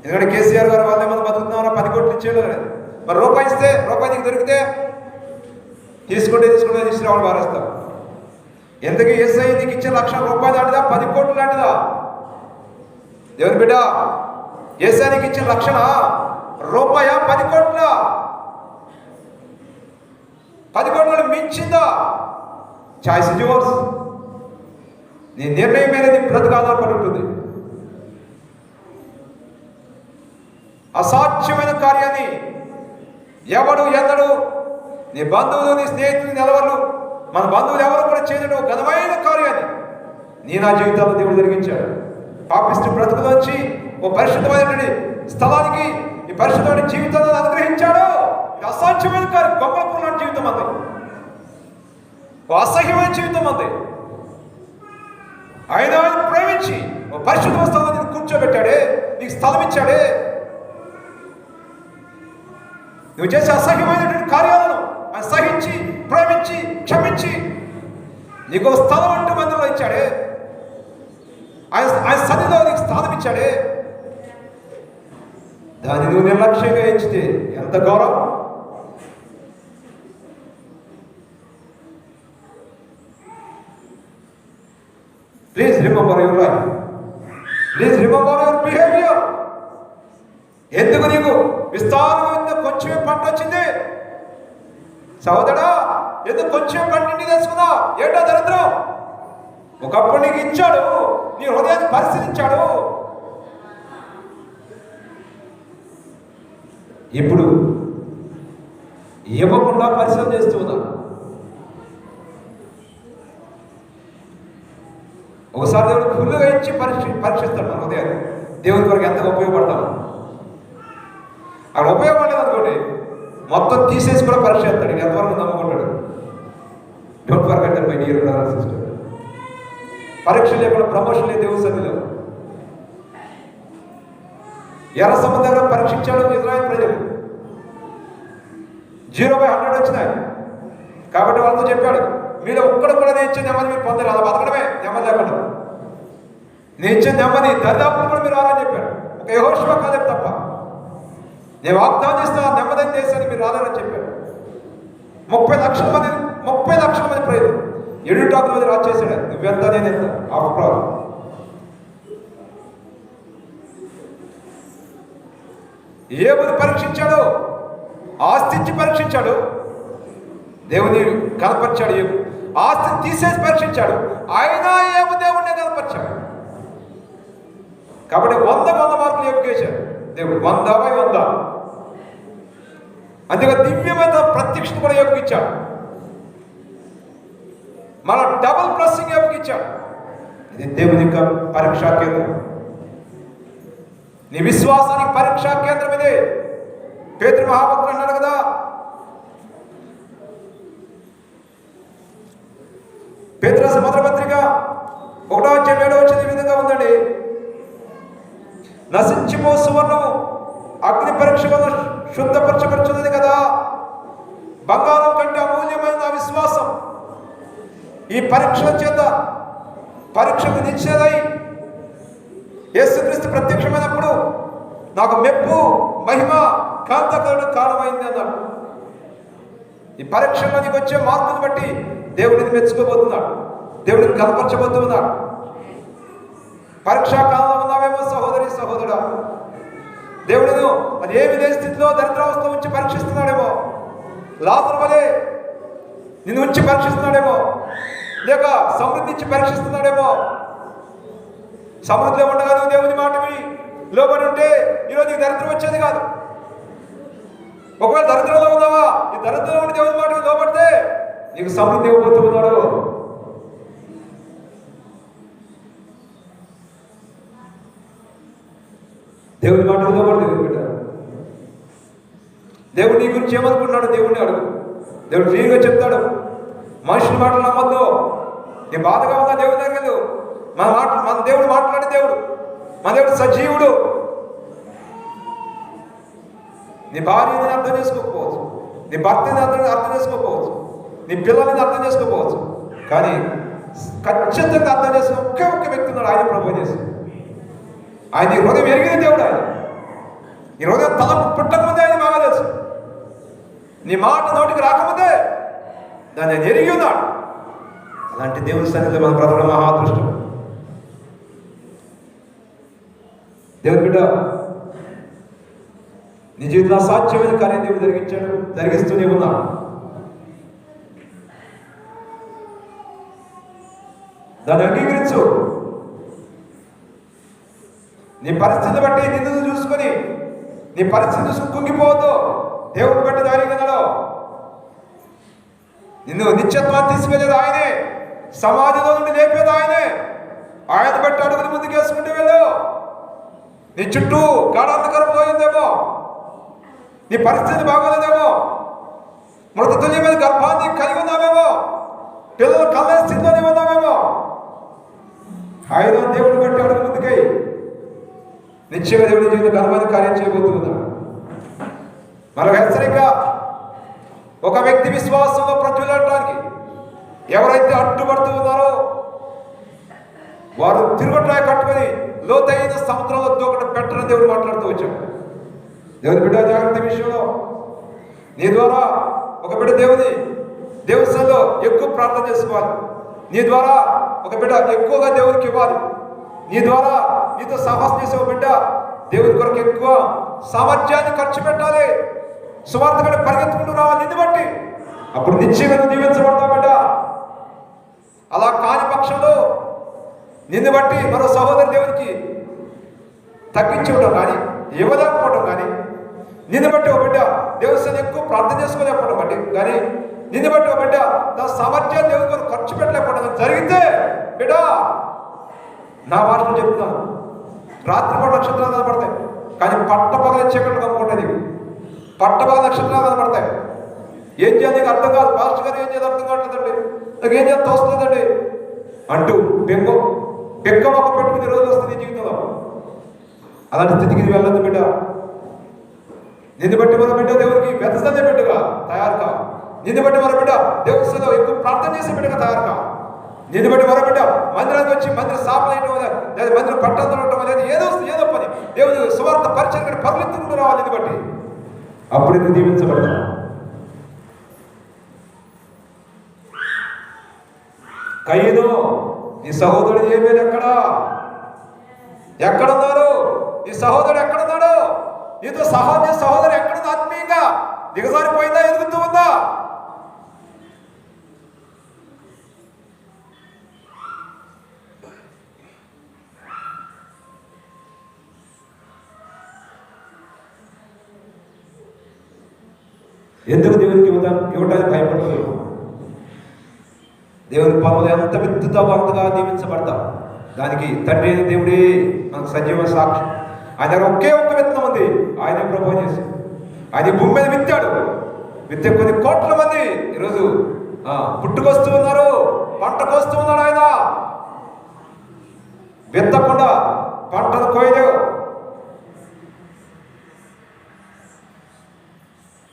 ఎందుకంటే కేసీఆర్ గారు వాళ్ళు ఏమన్నా బతుకుతున్నారో 10 కోట్లు ఇచ్చేయడం లేదు. మరి రూపాయి ఇస్తే, రూపాయి నీకు దొరికితే తీసుకుంటే తీసుకురావడం మారేస్తాం. ఎందుకు యేసయ్య నీకు ఇచ్చే 1,00,000 రూపాయలు లాంటిదా, 10 కోట్లు లాంటిదా? దేవుని బిడ్డ, యేసయ్య నీకు ఇచ్చిన రక్షణ రూపాయ, 10 కోట్ల? 10 కోట్ల మించిందా? Choice is yours. నీ నిర్ణయం మీద నీ బ్రతుకు ఆధారపడి ఉంటుంది. అసాధ్యమైన కార్యాన్ని ఎవడు ఎన్నడు నీ బంధువులు, నీ స్నేహితులు, నెలవాళ్ళు, మన బంధువులు ఎవరు కూడా చేయడం ఘనమైన కార్యాన్ని నా జీవితాల్లో దేవుడు జరిగించాడు. పాపిష్టి బ్రతుకులోంచి ఓ పరిశుద్ధమైనటువంటి స్థలానికి ఈ పరిశుద్ధమైన జీవితాన్ని అనుగ్రహించాడు. ఇది అసాధ్యమైన కార్యం. గొప్పల జీవితం అంది, ఓ అసహ్యమైన జీవితం అంది. ఆయన ప్రేమించి ఓ పరిశుద్ధ స్థలంలో కూర్చోబెట్టాడే, నీకు స్థలం ఇచ్చాడే. నువ్వు చేసే అసహ్యమైనటువంటి కార్యాలను ఆయన సహించి, ప్రేమించి, క్షమించి నీకు స్థలం అంటూ మందిలో ఇచ్చాడే. ఆయన సన్నిధిలో నీకు స్థానం ఇచ్చాడే. దాన్ని నువ్వు నిర్లక్ష్యంగా ఎంచితే ఎంత గౌరవం. Please remember your life. Please remember your behaviour. ఎందుకు నీకు విస్తారమైన కొంచెం పంట వచ్చింది సహోదరా? ఎందుకు కొంచెం పంట ఇంటికి తెచ్చుకున్నా? ఏంటో దరిద్రం. ఒకప్పుడు నీకు ఇచ్చాడు, నీ హృదయాన్ని పరిశీలించాడు. ఇప్పుడు ఇవ్వకుండా పరిశీలన చేస్తూ ఉన్నా. ఒకసారి దేవుడు ఫుల్గా ఇచ్చి పరీక్షిస్తాడు మన హృదయాన్ని. దేవుని కొరకు ఎంతగా ఉపయోగపడతాము. అక్కడ ఉపయోగపడలేదు అనుకోండి, మొత్తం తీసేసి కూడా పరీక్ష చేస్తాడు. నేను ఎంతవరకు నమ్ముకుంటాడు. Don't forget my dear brother and sister. పరీక్ష లేకుండా ప్రమోషన్ లేదు దేవుని సన్నిధిలో. ఎర్ర సముద్రంలో పరీక్షించాడు ఇజ్రాయెల్ ప్రజలు. 0/100 వచ్చినాయి. కాబట్టి వాళ్ళతో చెప్పాడు, మీరు ఒక్కడ కూడా నేను ఇచ్చే నెమ్మది మీరు పొందారు. అలా బతకడమే నెమ్మది లేకుండా. నేను ఇచ్చే నెమ్మది దరిదాపులు కూడా మీరు రాలని చెప్పాడు. ఒక యెహోషువ కాలేబు తప్ప. నేను వాగ్దానం చేస్తే ఆ నెమ్మదిని దేశాన్ని మీరు రాలేరని చెప్పాడు. 30 లక్షల మంది ప్రజలు 7 టాకుల మంది రాజు చేశాడు. నువ్వెంత, నేనెంత? ఆఫ్టర్ ఏబుని పరీక్షించాడు, ఆస్తించి పరీక్షించాడు. దేవుని కనపరిచాడు. ఏబు ఆస్తిని తీసేసి పరీక్షించాడు. అయినా ఏబు దేవుడిని కనపరిచాడు. కాబట్టి 100 మార్కులు ఏబుకేశాడు దేవుడు. 100/100. అందుకే దివ్యమైన ప్రత్యక్షత కూడా ఏబుకి ఇచ్చాడు. మన డబుల్ ప్లస్సింగ్ ఏబుకి ఇచ్చాడు. ఇది దేవుని యొక్క పరీక్షా కేంద్రం. నీ విశ్వాసానికి పరీక్షా కేంద్రం ఇదే. పేతురు మహాభక్తుడు అన్నాడు కదా, పేతురు రాసిన మొదటి పత్రిక 1:7 ఈ విధంగా ఉందండి. నశించిపో సువర్ణము అగ్ని పరీక్ష వల్ల శుద్ధపరచబడుచున్నది కదా, బంగారం కంటే ఈ పరీక్షల చేత పరీక్షకు నిశ్చయమై యేసుక్రీస్తు ప్రత్యక్షమైనప్పుడు నాకు మెప్పు మహిమ కాంతకరుడు కారణమైంది అన్నాడు. ఈ పరీక్షలో నీకు వచ్చే మార్కును బట్టి దేవుడిని మెచ్చుకోబోతున్నాడు, దేవుడిని కనపరచబోతున్నాడు. పరీక్షా కాలంలో ఉన్నావేమో సహోదరి సహోదరుడా, దేవుడిను అది ఏమి లేని స్థితిలో దరిద్రావస్థ ఉంచి పరీక్షిస్తున్నాడేమో, లాజరు వలె నిన్ను ఉంచి పరీక్షిస్తున్నాడేమో, లేక సమృద్ధి ఇచ్చి పరీక్షిస్తున్నాడేమో. సమృద్ధిలో ఉండగా నువ్వు దేవుని మాట విని లోబడి ఉంటే ఈరోజు నీకు దరిద్రం వచ్చేది కాదు. ఒకవేళ దరిద్రంలో ఉన్నావా, ఈ దరిద్రంలో ఉండి దేవుని మాట లోబడితే నీకు సమృద్ధి ఇవ్వబోతూ ఉన్నాడు. దేవుని మాట లోబడి దేవుని బిడ్డ, దేవుడు నీ గురించి ఏమనుకుంటున్నాడు దేవుడిని అడుగు. దేవుడు ఫ్రీగా చెప్తాడు. మనుషుల మాటలు నమ్మద్దు. నీ బాధగా ఉందా దేవుని దగ్గర మన దేవుడు మాట్లాడే దేవుడు, మన దేవుడు సజీవుడు. నీ భార్యని అర్థం చేసుకోకపోవచ్చు, నీ భర్తని అర్థం చేసుకోకపోవచ్చు, నీ పిల్లల్ని అర్థం చేసుకోకపోవచ్చు, కానీ ఖచ్చితంగా అర్థం చేసిన ఒకే ఒక్క వ్యక్తి ఉన్నాడు, ఆయన ప్రభువు చేసి. ఆయన ఈ హృదయం ఎరిగిన దేవుడు. ఆయన ఈ హృదయం తల పుట్టకముందే ఆయన బాగా తెలుసు. నీ మాట నోటికి రాకముందే దాన్ని ఆయన ఎరిగి ఉన్నాడు. అలాంటి దేవుని సన్నిధిలో మన బ్రతకడం మహాదృష్టం. దేవుని బిడ్డ, నీ జీవితంలో అసాధ్యమైన కార్యం దేవుడు జరిగించాడు, జరిగిస్తూనే ఉన్నాడు. దాన్ని అంగీకరించు. నీ పరిస్థితిని బట్టి నిన్ను చూసుకొని నీ పరిస్థితి కుంగిపోవద్దు. దేవుడు బట్టి ధైర్యంగా నిన్ను నిత్యత్వాన్ని తీసుకెళ్ళేది ఆయనే, సమాధిలో నుండి లేపేది ఆయనే. ఆయన బట్టి అడుగులు ముందుకు వేసుకుంటూ వెళ్ళు. నీ చుట్టూ గాఢాంధకారం పోయిందేమో, నీ పరిస్థితి బాగోలేదేమో, మృతతుల్యమైన గర్భాన్ని కలిగి ఉన్నామేమో, పిల్లలు కళ్ళ స్థితిలోనే ఉన్నామేమో. ఆయన దేవుడు బట్టి అడుగు ముందుకై నిత్యంగా దేవుడి జీవితం ఘనమైన కార్యం చేయబోతున్నాడు. మరొక హెచ్చరిక, ఒక వ్యక్తి విశ్వాసంలో ప్రజ్వలించడానికి ఎవరైతే అడ్డుపడుతూ ఉన్నారో వారు తిరుగుట్రాయి కట్టుకొని లోతైన సముద్రంలో దూకట పెట్టని దేవుడు మాట్లాడుతూ వచ్చాడు. దేవుని బిడ్డ, జాగ్రత్త విషయంలో నీ ద్వారా ఒక బిడ్డ దేవుని సన్నిధిలో ఎక్కువ ప్రార్థన చేసుకోవాలి. నీ ద్వారా ఒక బిడ్డ ఎక్కువగా దేవునికి ఇవ్వాలి. నీ ద్వారా నీతో సాహసం చేసే ఒక బిడ్డ దేవుని కొరకు ఎక్కువ సామర్థ్యాన్ని ఖర్చు పెట్టాలి. సువార్తగా పరిగెత్తుకుంటూ రావాలి నిన్ను బట్టి. అప్పుడు నిశ్చయంగా దీవించబడతావు బిడ్డ. అలా కాని పక్షంలో నిన్ను బట్టి మరో సహోదరు దేవునికి తగ్గించుకోవడం కానీ, ఇవ్వలేకపోవడం కానీ, నిన్ను బట్టి ఒక బిడ్డ దేవుని ఎక్కువ ప్రార్థన చేసుకోలేకపోవడం బట్టి కానీ, నిన్ను బట్టి ఒక బిడ్డ నా సామర్థ్యాన్ని దేవుని కొరకు ఖర్చు పెట్టలేకపోవడం జరిగితే బిడ్డ, నా భాషలో చెప్తున్నాను, రాత్రిపూట నక్షత్రాలు కనపడతాయి కానీ పట్టపగల చీకట్లు కనుక్కుంటుంది. పట్టపగల నక్షత్రాలు కనపడతాయి. ఏం చేయాలి నీకు అర్థం కాదు. పాస్టర్ గారు ఏం చేయాలి అర్థం కావట్లేదండి, నాకు ఏం చేయాలి తోస్తుందండి అంటూ పెక్క మొక్క పెట్టుకునే రోజులు వస్తుంది నీ జీవితంలో. అలాంటి స్థితికి వెళ్ళదు బిడ్డ. నిన్ను బట్టి మన బిడ్డ దేవునికి వ్యతసందే బిడ్డగా తయారు కా. నిన్ను బట్టి మన బిడ్డ దేవుని ఎక్కువ ప్రార్థన చేసే బిడ్డగా తయారు కా. నిన్ను బట్టి మన బిడ్డ మందిరానికి వచ్చి మందిర సాపలేయటం లేదా మందిరం పట్టడం లేదా ఏదో పని దేవుని సువార్త పరిచయం పర్వెత్తుకుంటూ రావాలి. నిన్ను బట్టి అప్పుడు నువ్వు దీవించబడతావు. కయ్యను నీ సహోదరుడు ఏమేది ఎక్కడున్నారు? నీ సహోదరుడు ఎక్కడున్నాడు? నీతో సహోదరు ఎక్కడుంది? ఆత్మీయంగా దిగజారిపోయిందా, ఎదుగుతూ ఉందా? ఎందుకు దేవునికి ఇవ్వడానికి భయపడలేదు? దేవుని పనులు ఎంత విత్తుతావో అంతగా దీవించబడతావు. దానికి తండ్రి అయిన దేవుడే మనకు సజీవ సాక్షి. ఆయన దగ్గర ఒకే ఒక్క విత్తనం ఉంది, ఆయన ప్రభువు చేసి ఆయన భూమి మీద విత్తే కొన్ని కోట్ల మంది ఈరోజు పుట్టుకొస్తూ ఉన్నారు, పంటకొస్తూ ఉన్నాడు. ఆయన విత్తకుండా పంటను కోయలేవు.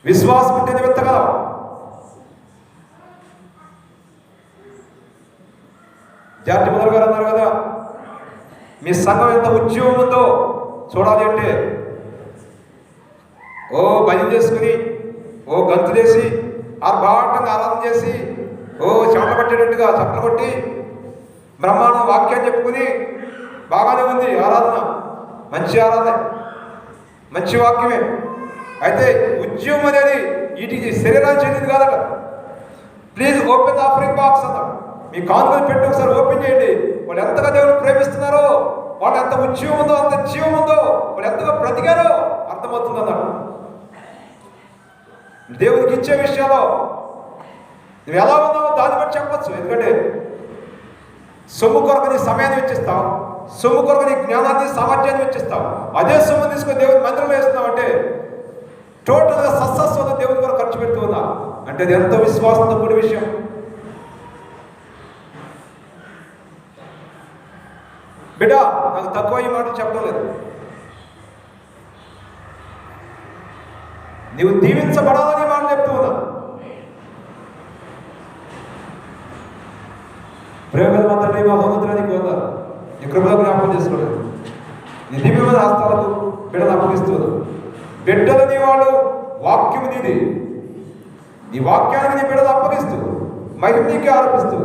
విశ్వాసం ఉంటేనే విత్తగలవు. జార్జి మదర్ గారు అన్నారు కదా, మీ సంఘం ఎంత ఉద్యోగం ఉందో చూడాలి అంటే ఓ భజన చేసుకుని, ఓ గంతులేసి, ఆర్భాటంగా ఆరాధన చేసి, ఓ చెమట పట్టేటట్టుగా చప్పలు కొట్టి బ్రహ్మాండ వాక్యాన్ని చెప్పుకుని బాగానే ఉంది ఆరాధన, మంచి ఆరాధన, మంచి వాక్యమే. అయితే ఉద్యమం అనేది వీటికి శరీరానికి చెందింది కాదట. Please open the offering box అన్నాడు. మీ కానుకలు పెట్టి ఒకసారి ఓపెన్ చేయండి. వాళ్ళు ఎంతగా దేవుని ప్రేమిస్తున్నారో, వాళ్ళు ఎంత ఉద్యమం ఉందో, అంత జీవం ఉందో, వాళ్ళు ఎంతగా బ్రతికారో అర్థమవుతుంది అన్నాడు. దేవునికి ఇచ్చే విషయాల్లో నువ్వు ఎలా ఉన్నావో దాన్ని బట్టి చెప్పచ్చు. ఎందుకంటే సొమ్ము కొరకు నీ సమయాన్ని వెచ్చిస్తావు, సొమ్ము కొరకు నీ జ్ఞానాన్ని సామర్థ్యాన్ని వెచ్చిస్తావు. అదే సొమ్ము తీసుకొని దేవుని మందిరంలో వేస్తున్నావు అంటే టోటల్గా సస్సస్వత దేవుని కొరకు ఖర్చు పెడుతూ ఉన్నా అంటే అది ఎంతో విశ్వాసంతో కూడిన విషయం. బిడ్డ, నాకు తక్కువ ఈ మాటలు చెప్పడం లేదు. నీవు దీవించబడాలని మాటలు చెప్తూ ఉన్నా. ప్రేమ మా తండ్రి, మా మహోన్నతునికి వంద నీ కృపలో జ్ఞాపకం చేసుకోలేదు. నీ దివ్యమైన హస్తాలకు బిడ్డను అప్పగిస్తున్నాను. బిడ్డలని వాడు వాక్యం నీది, ఈ వాక్యానికి నీ బిడ్డలు అప్పగిస్తూ మహిమ నీకే ఆరోపిస్తూ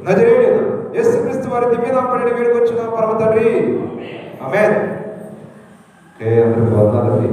నజరేయుడైన యేసుక్రీస్తు వారి దివ్యనామమున వేడుకొచ్చున్నాం పరమ తండ్రి. ఆమేన్. అందరికీ వందనాలు.